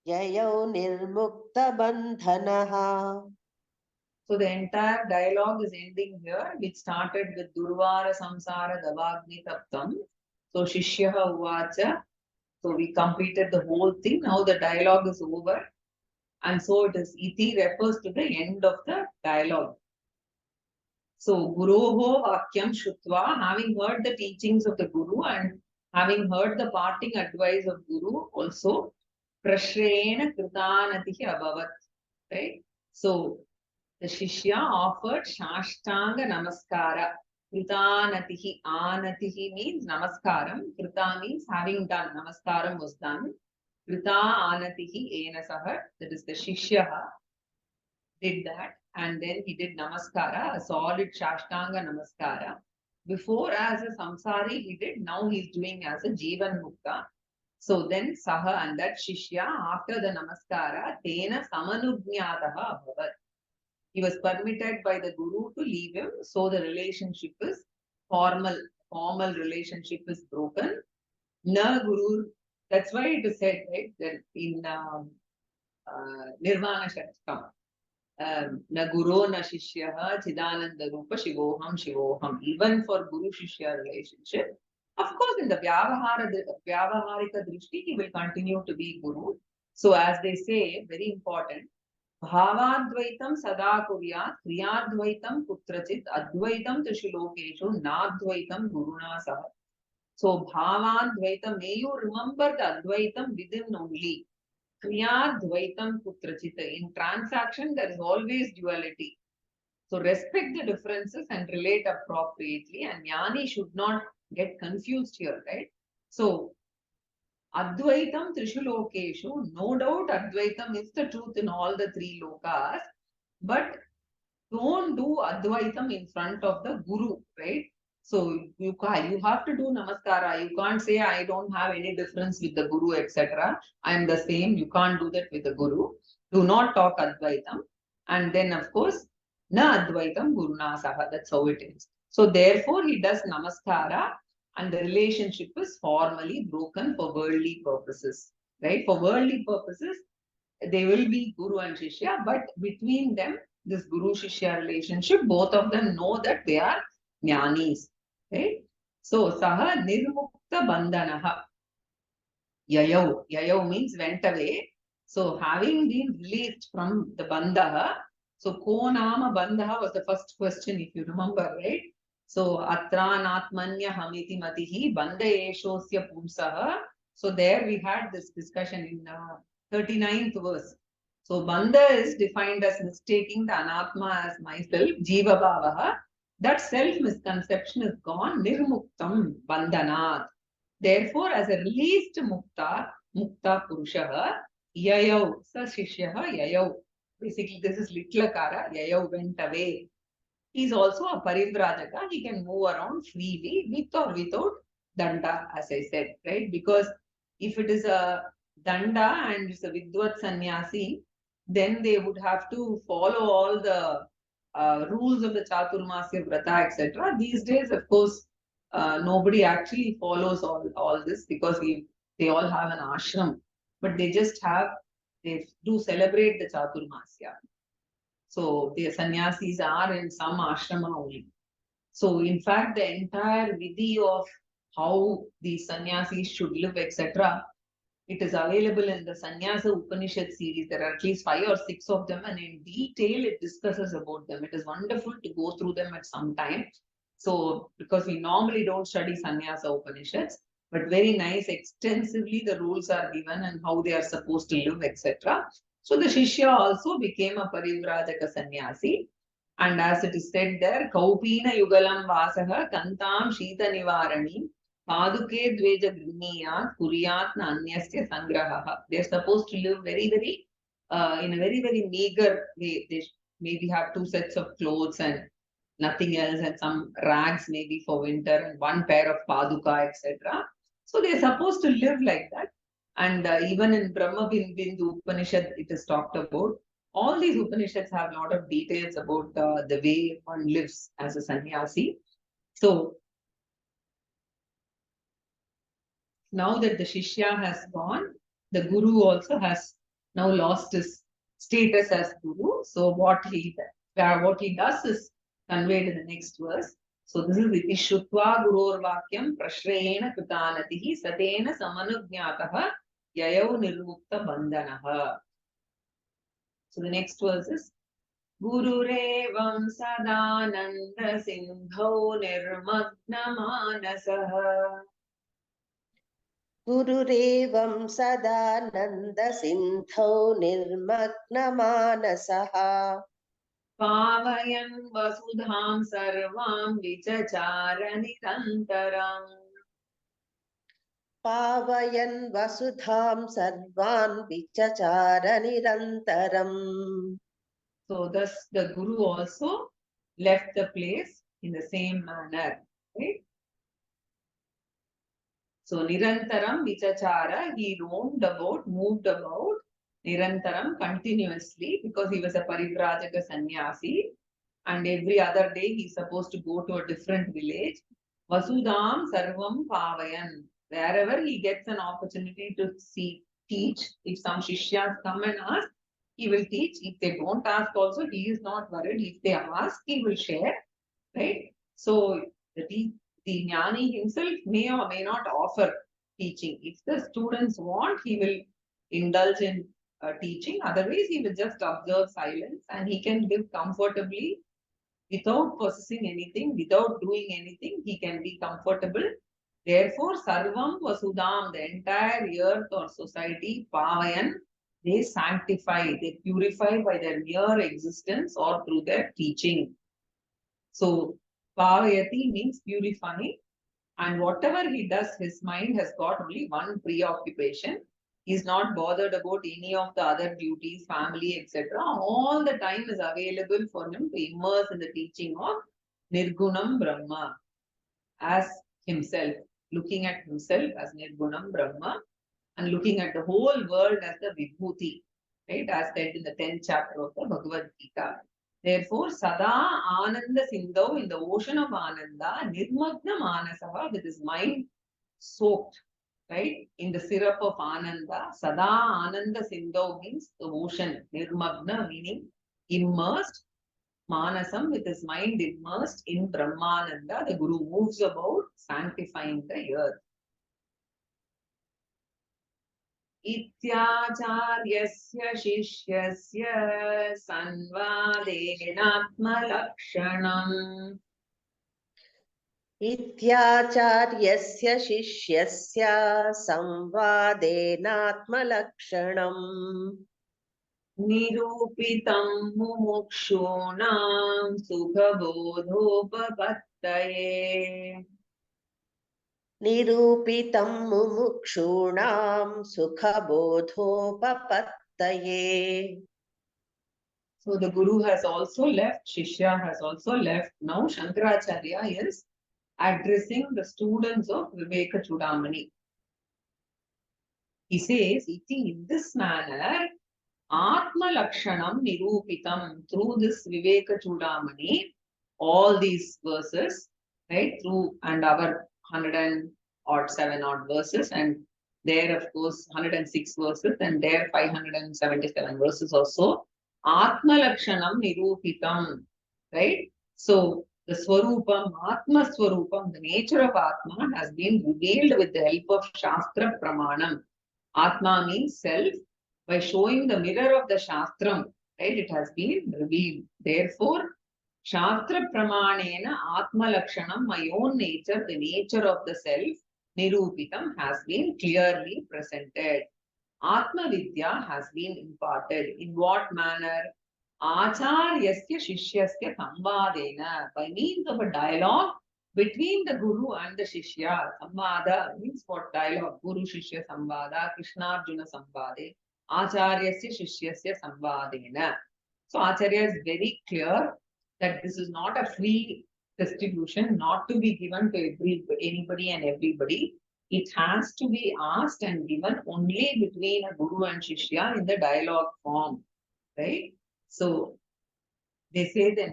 ययौ निर्मुक्तबन्धनः. So the entire dialogue is ending here, which started with Durvara Samsara Davagni Taptam. So Shishyaha Uvacha. So we completed the whole thing. Now the dialogue is over. And so it is iti refers to the end of the dialogue. So Guroho Vakyam Shutva, having heard the teachings of the Guru and having heard the parting advice of Guru, also Prashrena Kritanatihi Abhavat. Right? So the Shishya offered Shashtanga Namaskara. Kritanatihi, Anatihi means Namaskaram. Krita means having done. Namaskaram was done. Krita Anatihi Enasahar. That is the Shishya did that. And then he did Namaskara, a solid Shashtanga Namaskara. Before as a Samsari he did, now he's doing as a Jivan Mukta. So then Saha and that Shishya after the Namaskara, Tena Samanugnyataha Bhavat. He was permitted by the Guru to leave him. So the relationship is formal relationship is broken. Na Guru, that's why it is said, right, that in Nirvana Shastakam. Na Guru na Shishyaha Chidananda Rupa Shivoham Shivoham. Even for Guru Shishya relationship, of course, in the Vyavaharika Drishti, he will continue to be Guru. So, as they say, very important, Bhavadvaitam Sada Kuryat, Kriyadvaitam Putrachit, Advaitam Tishulokeshu, Nadvaitam Guruna Saha. So, Bhavadvaitam, may you remember the Advaitam within only. Kriyadvaitam Putrachita. In transaction, there is always duality. So respect the differences and relate appropriately. And Jnani should not get confused here, right? So Advaitam Trishu Lokeshu, no doubt Advaitam is the truth in all the three lokas, but don't do Advaitam in front of the Guru, right? So you have to do Namaskara. You can't say I don't have any difference with the Guru, etc. I am the same. You can't do that with the Guru. Do not talk Advaitam. And then of course, Na Advaitam Guruna Saha. That's how it is. So therefore he does Namaskara and the relationship is formally broken for worldly purposes. Right? For worldly purposes, they will be Guru and Shishya, but between them, this Guru Shishya relationship, both of them know that they are Jnanis. Right? So, Saha Nirmukta Bandhanaha. Yayau. Yayau means went away. So, having been released from the Bandha, so Ko Nama Bandha was the first question, if you remember, right? So, Atranatmanya Hamiti Matihi Bandha Eshosya Pumsaha. So, there we had this discussion in 39th verse. So, Bandha is defined as mistaking the Anatma as myself, Jiva Bhavaha. That self-misconception is gone, Nirmuktam Bandhanat. Therefore, as a released Mukta Purushaha, Yayau, Sa Shishyaha Yayau. Basically, this is Litlakara, Yayau went away. He is also a Parivrajaka. He can move around freely with or without Danda, as I said, right? Because if it is a Danda and it's a Vidvat Sannyasi, then they would have to follow all the rules of the Chaturmasya Vrata, etc. These days, of course, nobody actually follows all this because they all have an ashram, but they do celebrate the Chaturmasya. So the sannyasis are in some ashrama only. So in fact, the entire vidhi of how the sannyasis should live, etc., it is available in the Sannyasa Upanishad series. There are at least 5 or 6 of them, and in detail it discusses about them. It is wonderful to go through them at some time. So, because we normally don't study Sannyasa Upanishads, but very nice, extensively the rules are given and how they are supposed to live, etc. So the Shishya also became a Parivrajaka Sannyasi. And as it is said there, Kaupina Yugalam Vasaha Kantam Shita Nivarani Paduke Dveja Grimiyat Kuryatna Anyasya Sangraha. They're supposed to live very, very in a very, very meager way. They maybe have 2 sets of clothes and nothing else, and some rags maybe for winter and 1 pair of paduka, etc. So they're supposed to live like that. And even in Brahma Bindu Upanishad, it is talked about All these Upanishads have a lot of details about the way one lives as a sannyasi. So now that the Shishya has gone, the Guru also has now lost his status as Guru. So what he does is conveyed in the next verse. So this is Iti Shutva Guror Vakyam Prashrena Kutanatihi Satena Samanujñataha Yayau Nirmukta Bandhanaha. So the next verse is Gururevam Sadananda Sindhau Nirmagna Manasaha. गुरुरेवं सदानन्दसिन्धौ निर्मग्नमानसः पावयन् वसुधां सर्वां विचचार निरन्तरम्. पावयन् वसुधां सर्वान् विचचार निरन्तरम्. So thus the Guru also left the place in the same manner. Right? So Nirantaram Vichachara, he roamed about, moved about, Nirantaram continuously, because he was a Parivrajaka sannyasi, and every other day he's supposed to go to a different village. Vasudam Sarvam Pavayan. Wherever he gets an opportunity to teach, if some Shishyas come and ask, he will teach. If they don't ask also, he is not worried. If they ask, he will share. Right? So the Jnani himself may or may not offer teaching. If the students want, he will indulge in teaching. Otherwise, he will just observe silence and he can live comfortably without possessing anything, without doing anything. He can be comfortable. Therefore, Sarvam Vasudam, the entire earth or society, Pavayan, they sanctify, they purify by their mere existence or through their teaching. So, Pavayati means purifying, and whatever he does, his mind has got only one preoccupation. He's not bothered about any of the other duties, family, etc. All the time is available for him to immerse in the teaching of Nirgunam Brahma as himself, looking at himself as Nirgunam Brahma and looking at the whole world as the Vibhuti, right? As said in the 10th chapter of the Bhagavad Gita. Therefore, Sada Ananda Sindhu, in the ocean of Ananda, Nirmagna Manasaha, with his mind soaked, right, in the syrup of Ananda. Sada Ananda Sindhu means the ocean. Nirmagna meaning immersed. Manasam, with his mind immersed in Brahmananda. The Guru moves about sanctifying the earth. इत्याचार्यस्य शिष्यस्य संवादेनात्मलक्षणम्. इत्याचार्यस्य शिष्यस्य संवादेनात्मलक्षणम् निरूपितं मुमुक्षूणां सुखबोधोपपत्तये. निरूपितं मुमुक्षूणां सुखबोधोपपत्तये. So the Guru has also left, Shishya has also left. Now Shankaracharya is addressing the students of Vivekachudamani. He says, in this manner, Atma Lakshanam Nirupitam, through this Vivekachudamani, all these verses, right, through and our 107 odd verses, and there, of course, 106 verses, and there 577 verses also. Atma Lakshanam Nirupitam, right? So the Swarupam, Atma Swarupam, the nature of Atma has been revealed with the help of Shastra Pramanam. Atma means self. By showing the mirror of the Shastram, right, it has been revealed. Therefore, Shastra Pramanena Atma Lakshanam, my own nature, the nature of the self, Nirupitam, has been clearly presented. Atma Vidya has been imparted. In what manner? Acharyasya Shishyasya Samvadena, by means of a dialogue between the Guru and the Shishya. Samvada means what dialogue? Guru Shishya Samvada, Krishna Arjuna Samvade, Acharyasya Shishyasya Samvadena. So Acharya is very clear that this is not a free distribution, not to be given to anybody and everybody. It has to be asked and given only between a Guru and Shishya in the dialogue form, right? So they say they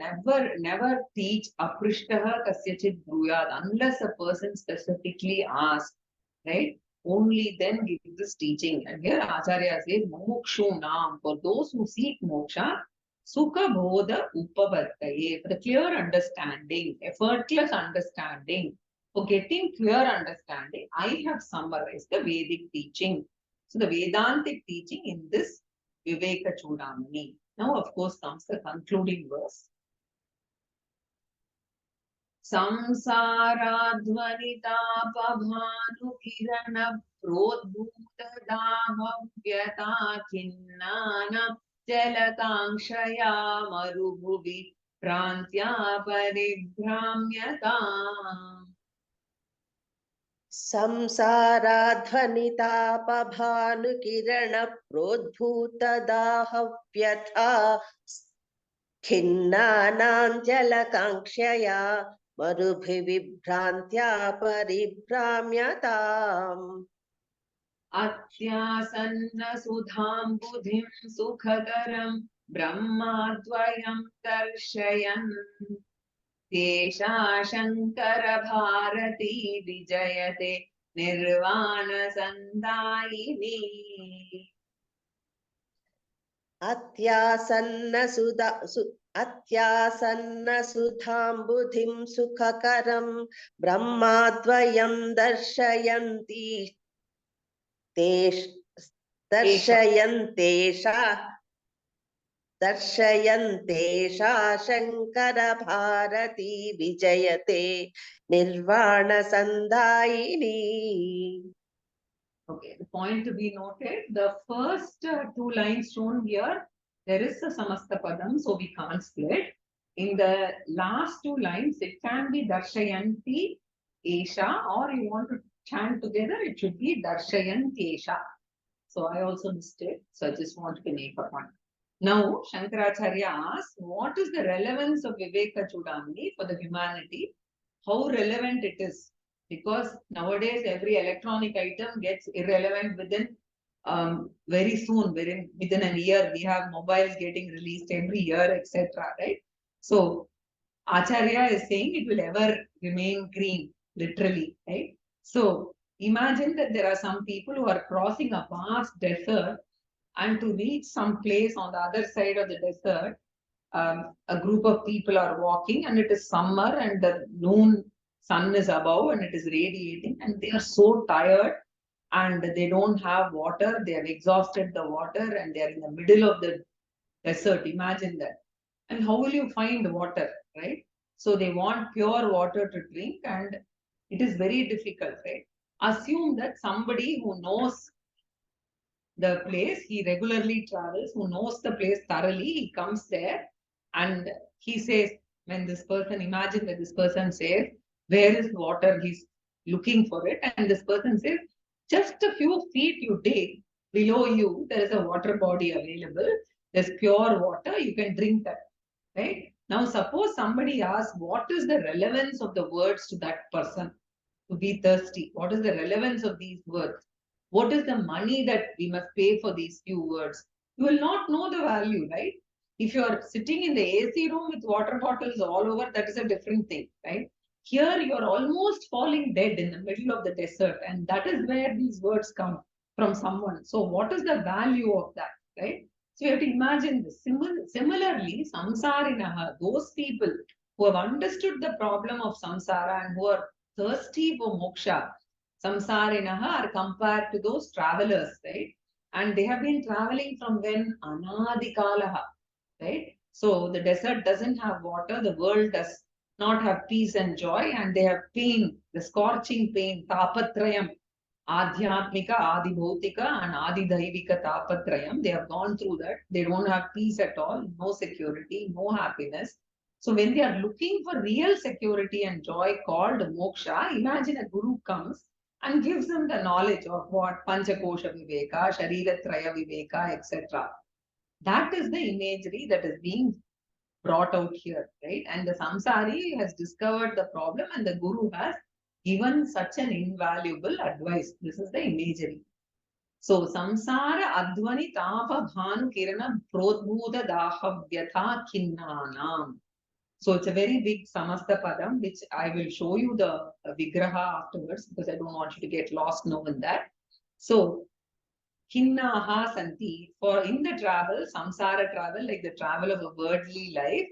never teach aprishtaha kasyachit bruyad unless a person specifically asks, right? Only then give this teaching. And here Acharya says, mumukshunam, for those who seek moksha, sukha bodha upavattaye, for the clear understanding, effortless understanding. For getting clear understanding, I have summarized the Vedic teaching. So the Vedantic teaching in this Vivekachudamani. Now, of course, comes the concluding verse. संसाराध्वनितापभानुकिरण प्रोद्भूतदाहव्यता खिन्नान जलकाङ्क्षया मरुभुवि भ्रान्त्या परिभ्राम्यताम्. संसाराध्वनितापभानुकिरण प्रोद्भूतदाहव्यथा खिन्नानाञ्जलकाङ्क्षया मरुभिविभ्रान्त्या परिभ्राम्यताम्. अत्यासन्न सुधाम्बुधिं सुखकरं ब्रह्माद्वयं दर्शयन् तेषा शङ्कर भारती विजयते निर्वाणसन्दायिनी. अत्यासन्न सुधाम्बुधिं सुखकरं ब्रह्माद्वयं दर्शयन्ति दर्शयन्तेषा शङ्कर भारती विजयते निर्वाणसन्दायिनी. Okay, the point to be noted, the first two lines shown here, there is a samasta padam, so we can't split. In the last two lines, it can be darshayanti esha, or you want to chant together, it should be darshayanti esha. So I also missed it, so I just want to make a point. Now, Shankaracharya asks, what is the relevance of Vivekachudamani for the humanity? How relevant it is? Because nowadays every electronic item gets irrelevant within very soon, within a year. We have mobiles getting released every year, etc. Right? So Acharya is saying it will ever remain green, literally, right? So imagine that there are some people who are crossing a vast desert, and to reach some place on the other side of the desert, a group of people are walking, and it is summer and the sun is above and it is radiating, and they are so tired and they don't have water. They have exhausted the water and they are in the middle of the desert. Imagine that. And how will you find water, right? So they want pure water to drink, and it is very difficult, right? Assume that somebody who knows the place, he regularly travels, who knows the place thoroughly, he comes there and he says, when this person, imagine that this person says, where is water? He's looking for it. And this person says, just a few feet you dig, below you, there is a water body available. There's pure water, you can drink that, right? Now, suppose somebody asks, what is the relevance of the words to that person to be thirsty? What is the relevance of these words? What is the money that we must pay for these few words? You will not know the value, right? If you are sitting in the AC room with water bottles all over, that is a different thing, right? Here you are almost falling dead in the middle of the desert, and that is where these words come from someone. So what is the value of that, right? So you have to imagine this. Similarly, samsarinaha, those people who have understood the problem of samsara and who are thirsty for moksha, samsarinaha are compared to those travelers, right? And they have been traveling from when? Anadikalaha, right? So the desert doesn't have water, the world does not have peace and joy, and they have pain, the scorching pain, tapatrayam, adhyatmika, adibhautika, and adidaivika tapatrayam. They have gone through that. They don't have peace at all, no security, no happiness. So when they are looking for real security and joy called moksha, imagine a guru comes and gives them the knowledge of what Panchakosha Viveka, Shariratraya Viveka, etc. That is the imagery that is being brought out here, right? And the samsari has discovered the problem and the guru has given such an invaluable advice. This is the imagery. So samsara advani tapa bhanu kirana prodbhuta dahavyatha kinnanam. So it's a very big samasta padam, which I will show you the vigraha afterwards because I don't want you to get lost now in that. So kinnaha santi, for in the travel, samsara travel, like the travel of a worldly life,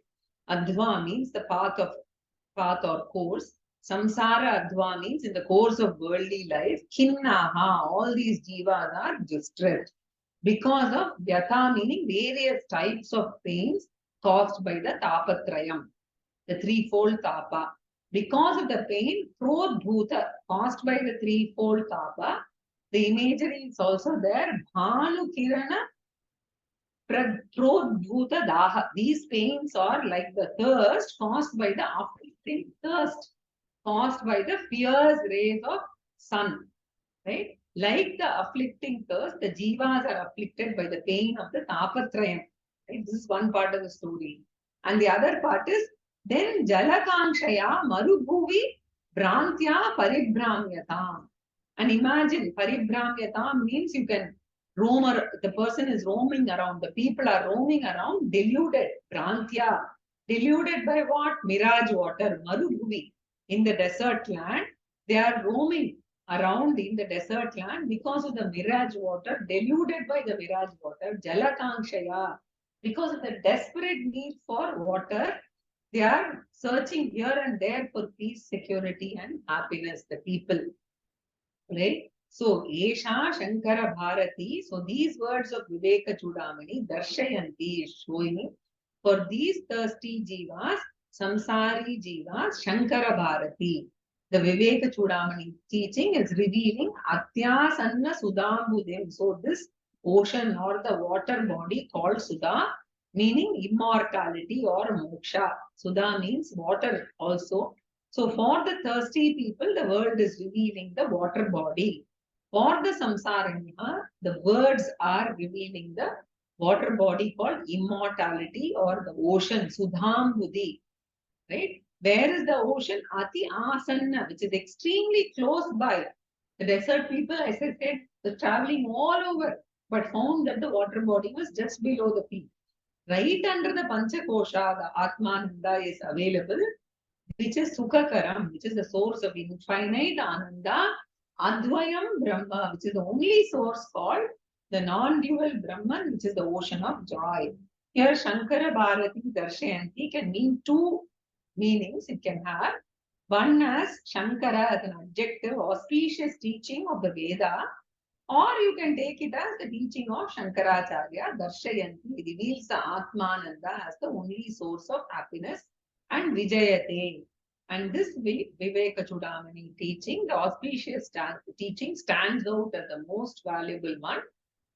adva means the path or course. Samsara adva means in the course of worldly life, kinnaha, all these jivas are distressed because of vyatha meaning various types of pains caused by the tapatrayam, the threefold tapa. Because of the pain, prodbhuta, caused by the threefold tapa, the imagery is also there. Bhanu kirana prodbhuta daha. These pains are like the thirst caused by the afflicting thirst, caused by the fierce rays of sun. Right? Like the afflicting thirst, the jivas are afflicted by the pain of the tapatrayam. Right? This is one part of the story. And the other part is then jalakanshaya marubhuvi brantya paribhramyatam. And imagine paribhramyatam means you can roam, the person is roaming around, the people are roaming around, deluded, brantya. Deluded by what? Mirage water, marubhuvi. In the desert land, they are roaming around in the desert land because of the mirage water, deluded by the mirage water, jalakanshaya. Because of the desperate need for water, they are searching here and there for peace, security, and happiness, the people. Right? So, Esha Shankara Bharati. So, these words of Vivekachudamani, Darshayanti is showing for these thirsty jivas, samsari jivas, Shankara Bharati. The Vivekachudamani teaching is revealing Atyasanna Sudambudem. So, this ocean or the water body called Sudha, meaning immortality or moksha. Sudha means water also. So for the thirsty people, the world is revealing the water body. For the samsaranya, the words are revealing the water body called immortality or the ocean, Sudhambudhi. Right? Where is the ocean? Ati asanna, which is extremely close by. The desert people, as I said, were traveling all over, but found that the water body was just below the peak. Right under the Panchakosha, the Atmananda is available, which is Sukhakaram, which is the source of infinite Ananda, Advayam Brahma, which is the only source called the non-dual Brahman, which is the ocean of joy. Here, Shankara Bharati Darshayanti can mean two meanings it can have. One as Shankara as an adjective, auspicious teaching of the Veda, or you can take it as the teaching of Shankaracharya, Darshayanti, reveals the Atmananda as the only source of happiness, and Vijayate. And this Vivekachudamani teaching, the auspicious teaching, stands out as the most valuable one,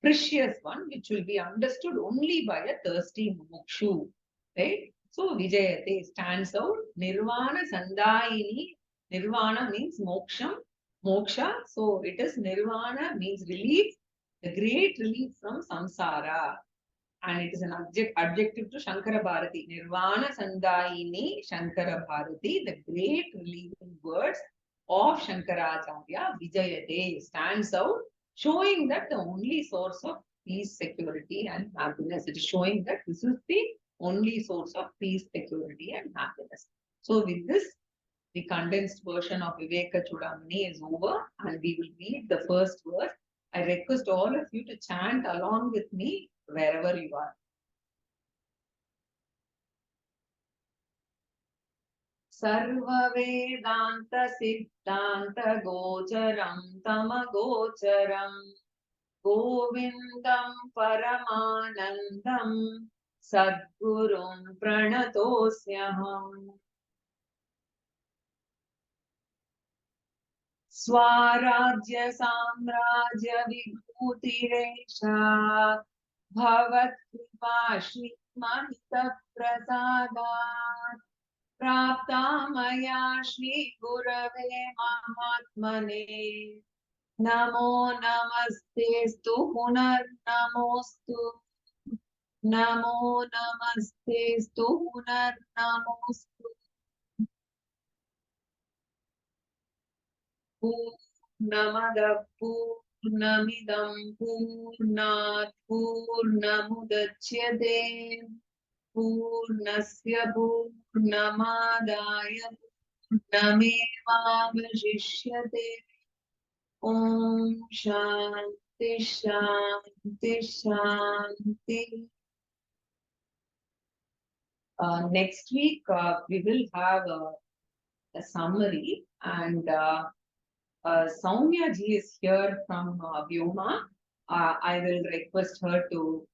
precious one, which will be understood only by a thirsty mukshu. Right? So Vijayate stands out. Nirvana Sandayini. Nirvana means moksham. Moksha. So it is nirvana means relief, the great relief from samsara. And it is an adjective to Shankara Bharati. Nirvana Sandayini Shankara Bharati, the great relieving words of Shankaracharya, Vijayate, stands out, showing that the only source of peace, security, and happiness. It is showing that this is the only source of peace, security, and happiness. So, with this, the condensed version of Vivekachudamani is over, and we will read the first verse. I request all of you to chant along with me wherever you are. Sarva Vedanta Siddhanta Gocharam Tamagocharam Govindam Paramanandam Sadgurum Pranatosyaham Swarajya Samrajya Vibhutiresha Bhavat Kripa Shri Mahita Prasadat Prapta Maya Shri Gurave Mahatmane Namo Namastestu Punar Namostu Namo Namastestu Punar Namostu Namada पूर्णमिदं पूर्णात् पूर्णमुदच्यते पूर्णस्य पूर्णमादाय पूर्णमेवावशिष्यते ॐ शान्ति शान्ति शान्ति. Next week we will have a summary, and Soumya ji is here from Vyoma. I will request her to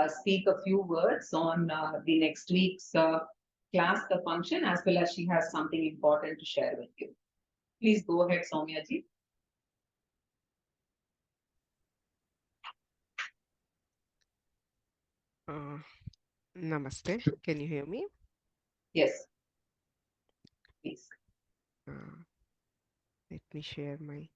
speak a few words on the next week's class, the function, as well as she has something important to share with you. Please go ahead, Soumya ji. Namaste. Can you hear me? Yes, please. Let me share my.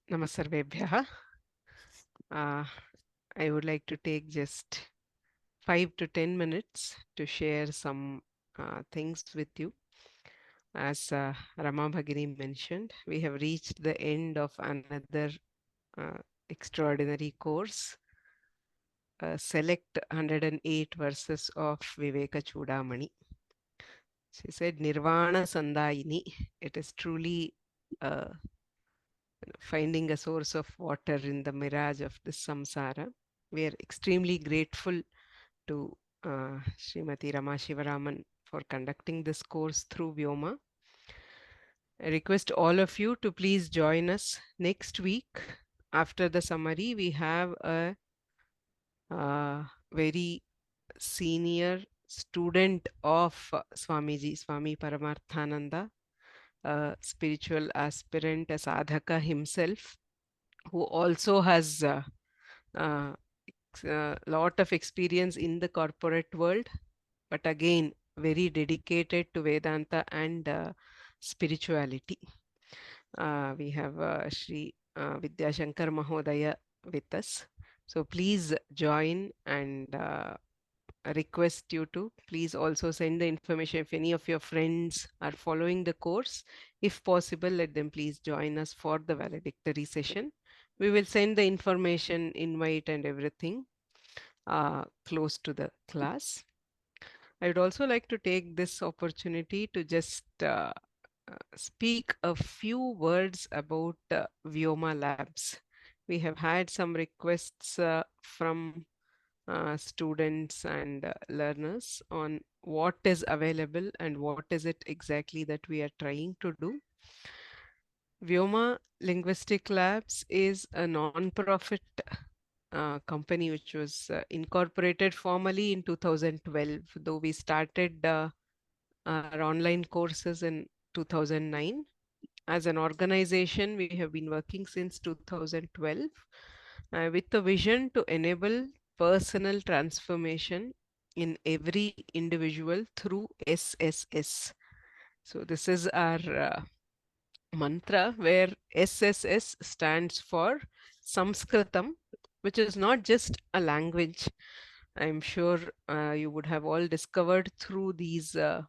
Namasarvebhyaha. I would like to take just 5 to 10 minutes to share some things with you. As Rama Bhagini mentioned, we have reached the end of another extraordinary course. Select 108 verses of Vivekachudamani. She said, Nirvana Sandayini. It is truly finding a source of water in the mirage of this samsara. We are extremely grateful to Srimati Rama Sivaraman for conducting this course through Vyoma. I request all of you to please join us next week. After the summary, we have a very senior student of Swamiji, Swami Paramarthananda, a spiritual aspirant, a sadhaka himself, who also has a lot of experience in the corporate world, but again, very dedicated to Vedanta and spirituality. We have Sri Vidya Shankar Mahodaya with us. So please join, and request you to please also send the information. If any of your friends are following the course, if possible, let them please join us for the valedictory session. We will send the information, invite and everything close to the class. I would also like to take this opportunity to just speak a few words about Vyoma Labs. We have had some requests from students and learners on what is available and what is it exactly that we are trying to do. Vyoma Linguistic Labs is a non-profit company which was incorporated formally in 2012, though we started our online courses in 2009. As an organization, we have been working since 2012 with the vision to enable personal transformation in every individual through SSS. So this is our mantra, where SSS stands for Sanskritam, which is not just a language. I'm sure you would have all discovered through these uh,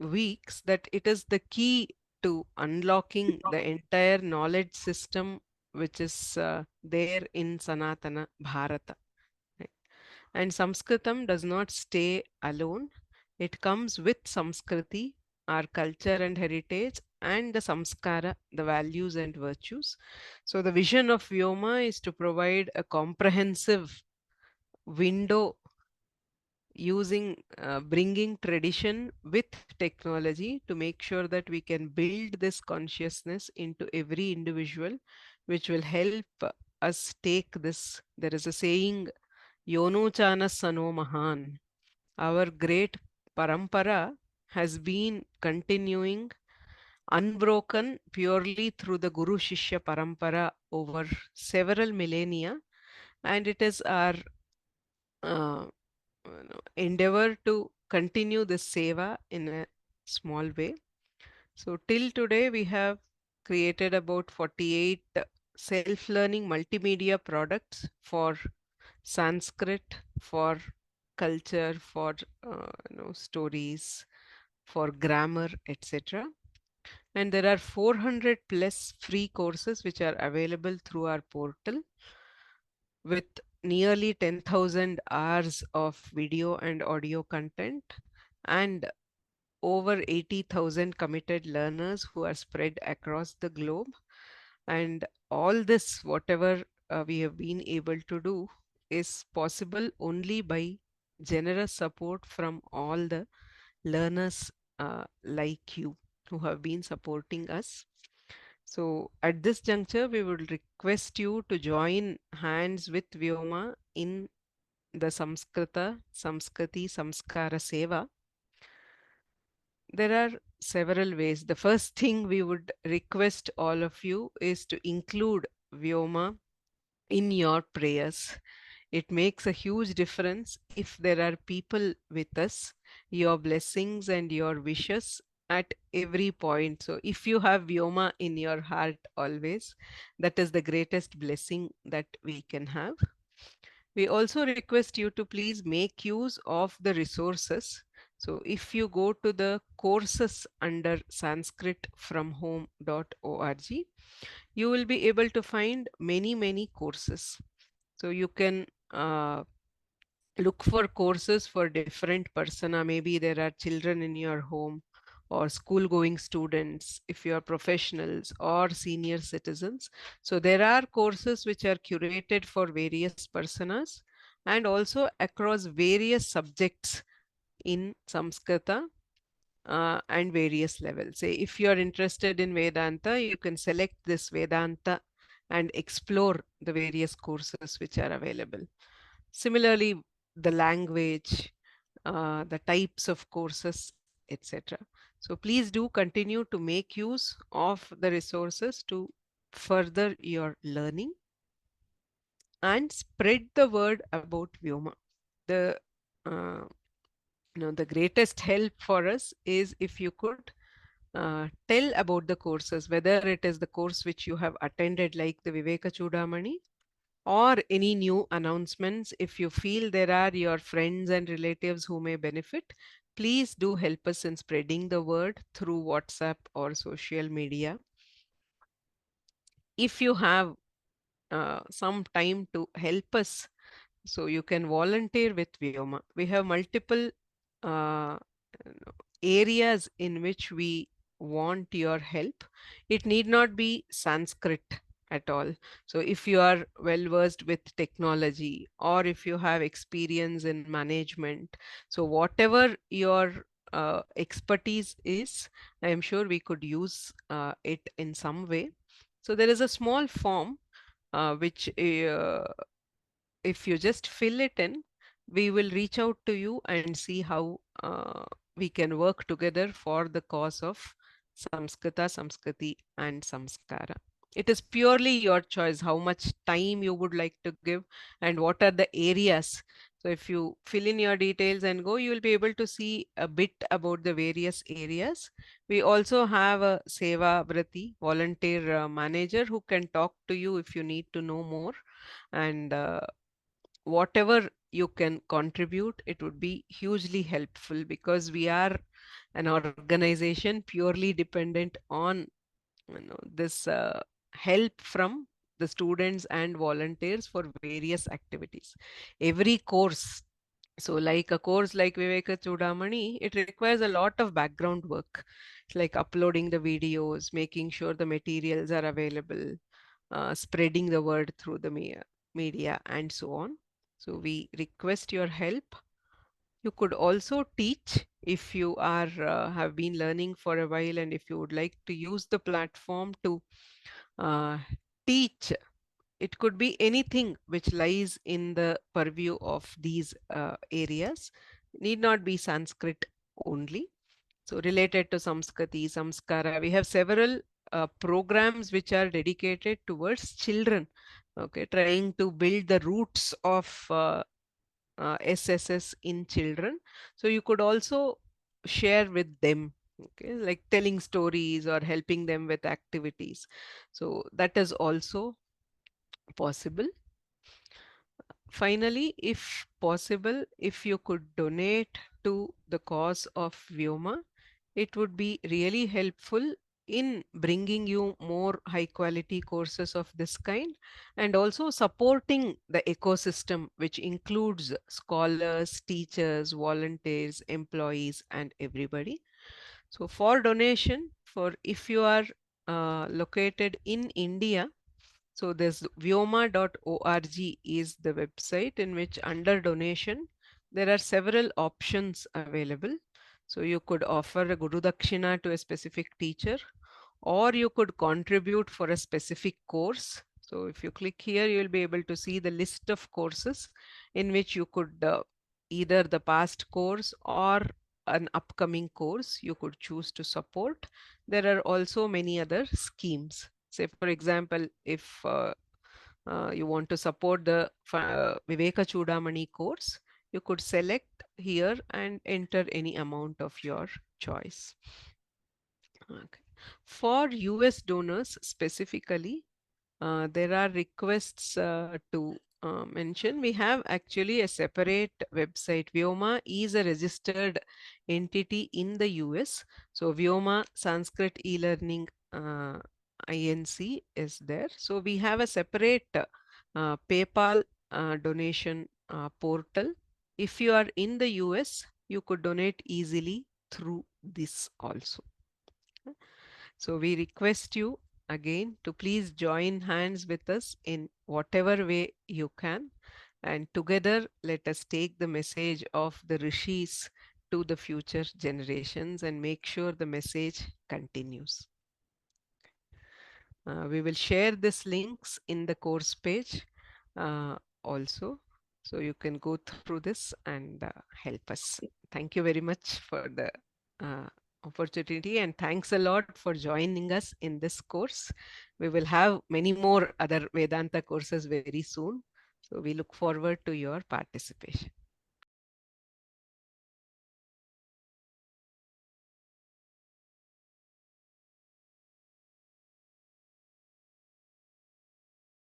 weeks that it is the key to unlocking the entire knowledge system which is there in Sanatana Bharata. Right? And Sanskritam does not stay alone. It comes with Samskriti, our culture and heritage, and the samskara, the values and virtues. So the vision of Vyoma is to provide a comprehensive window using bringing tradition with technology to make sure that we can build this consciousness into every individual, which will help us take this. There is a saying, Yono Chana Sano Mahan. Our great parampara has been continuing unbroken purely through the Guru Shishya parampara over several millennia, and it is our uh, endeavor to continue this seva in a small way. So till today we have created about 48 self-learning multimedia products for Sanskrit for culture, for stories, for grammar, etc. And there are 400 plus free courses which are available through our portal with nearly 10,000 hours of video and audio content and over 80,000 committed learners who are spread across the globe. And all this, whatever we have been able to do, is possible only by generous support from all the learners like you who have been supporting us. So at this juncture, we would request you to join hands with Vyoma in the Samskrita, Samskriti, Samskara Seva. There are several ways. The first thing we would request all of you is to include Vyoma in your prayers. It makes a huge difference if there are people with us, your blessings and your wishes at every point. So if you have Vyoma in your heart always, that is the greatest blessing that we can have. We also request you to please make use of the resources. So if you go to the courses under sanskritfromhome.org, you will be able to find many courses. So you can look for courses for different persona. Maybe there are children in your home or school going students, if you are professionals or senior citizens. So there are courses which are curated for various personas and also across various subjects in Samskrita and various levels. Say if you are interested in Vedanta, you can select this Vedanta and explore the various courses which are available. Similarly, the language, the types of courses, etc. So please do continue to make use of the resources to further your learning and spread the word about Vyoma. The uh, the greatest help for us is if you could tell about the courses, whether it is the course which you have attended, like the Vivekachudamani, or any new announcements. If you feel there are your friends and relatives who may benefit, please do help us in spreading the word through WhatsApp or social media. If you have some time to help us, so you can volunteer with Vyoma. We have multiple uh, areas in which we want your help. It need not be Sanskrit at all. So if you are well versed with technology or if you have experience in management, so whatever your expertise is, I am sure we could use it in some way. So there is a small form which if you just fill it in, we will reach out to you and see how we can work together for the cause of Samskrita, Samskriti, and Samskara. It is purely your choice how much time you would like to give and what are the areas. So if you fill in your details and go, you will be able to see a bit about the various areas. We also have a Seva Vrati volunteer manager who can talk to you if you need to know more. And whatever you can contribute, it would be hugely helpful because we are an organization purely dependent on this help from the students and volunteers for various activities. Every course, so like a course like Vivekachudamani, it requires a lot of background work. It's like uploading the videos, making sure the materials are available, spreading the word through the media, and so on. So we request your help. You could also teach if you are have been learning for a while and if you would like to use the platform to uh, teach. It could be anything which lies in the purview of these areas. Need not be Sanskrit only. So related to Samskriti, Samskara, we have several programs which are dedicated towards children. Okay, trying to build the roots of SSS in children. So you could also share with them, okay, like telling stories or helping them with activities. So that is also possible. finally, if possible, if you could donate to the cause of Vyoma, it would be really helpful in bringing you more high quality courses of this kind, and also supporting the ecosystem, which includes scholars, teachers, volunteers, employees, and everybody. So for donation, for if you are located in India, so this vyoma.org is the website in which under donation, there are several options available. So you could offer a Guru Dakshina to a specific teacher, or you could contribute for a specific course. So if you click here, you will be able to see the list of courses in which you could either the past course or an upcoming course you could choose to support. There are also many other schemes. Say, for example, if you want to support the Vivekachudamani course, you could select here and enter any amount of your choice. Okay. For US donors specifically, there are requests to mention. We have actually a separate website. Vyoma is a registered entity in the US. So Vyoma Sanskrit e-learning INC is there. So we have a separate PayPal donation portal. If you are in the US, you could donate easily through this also. So we request you again to please join hands with us in whatever way you can, and together let us take the message of the rishis to the future generations and make sure the message continues. We will share this links in the course page also, so you can go through this and help us. Thank you very much for the uh, opportunity, and thanks a lot for joining us in this course. We will have many more other Vedanta courses very soon, so we look forward to your participation.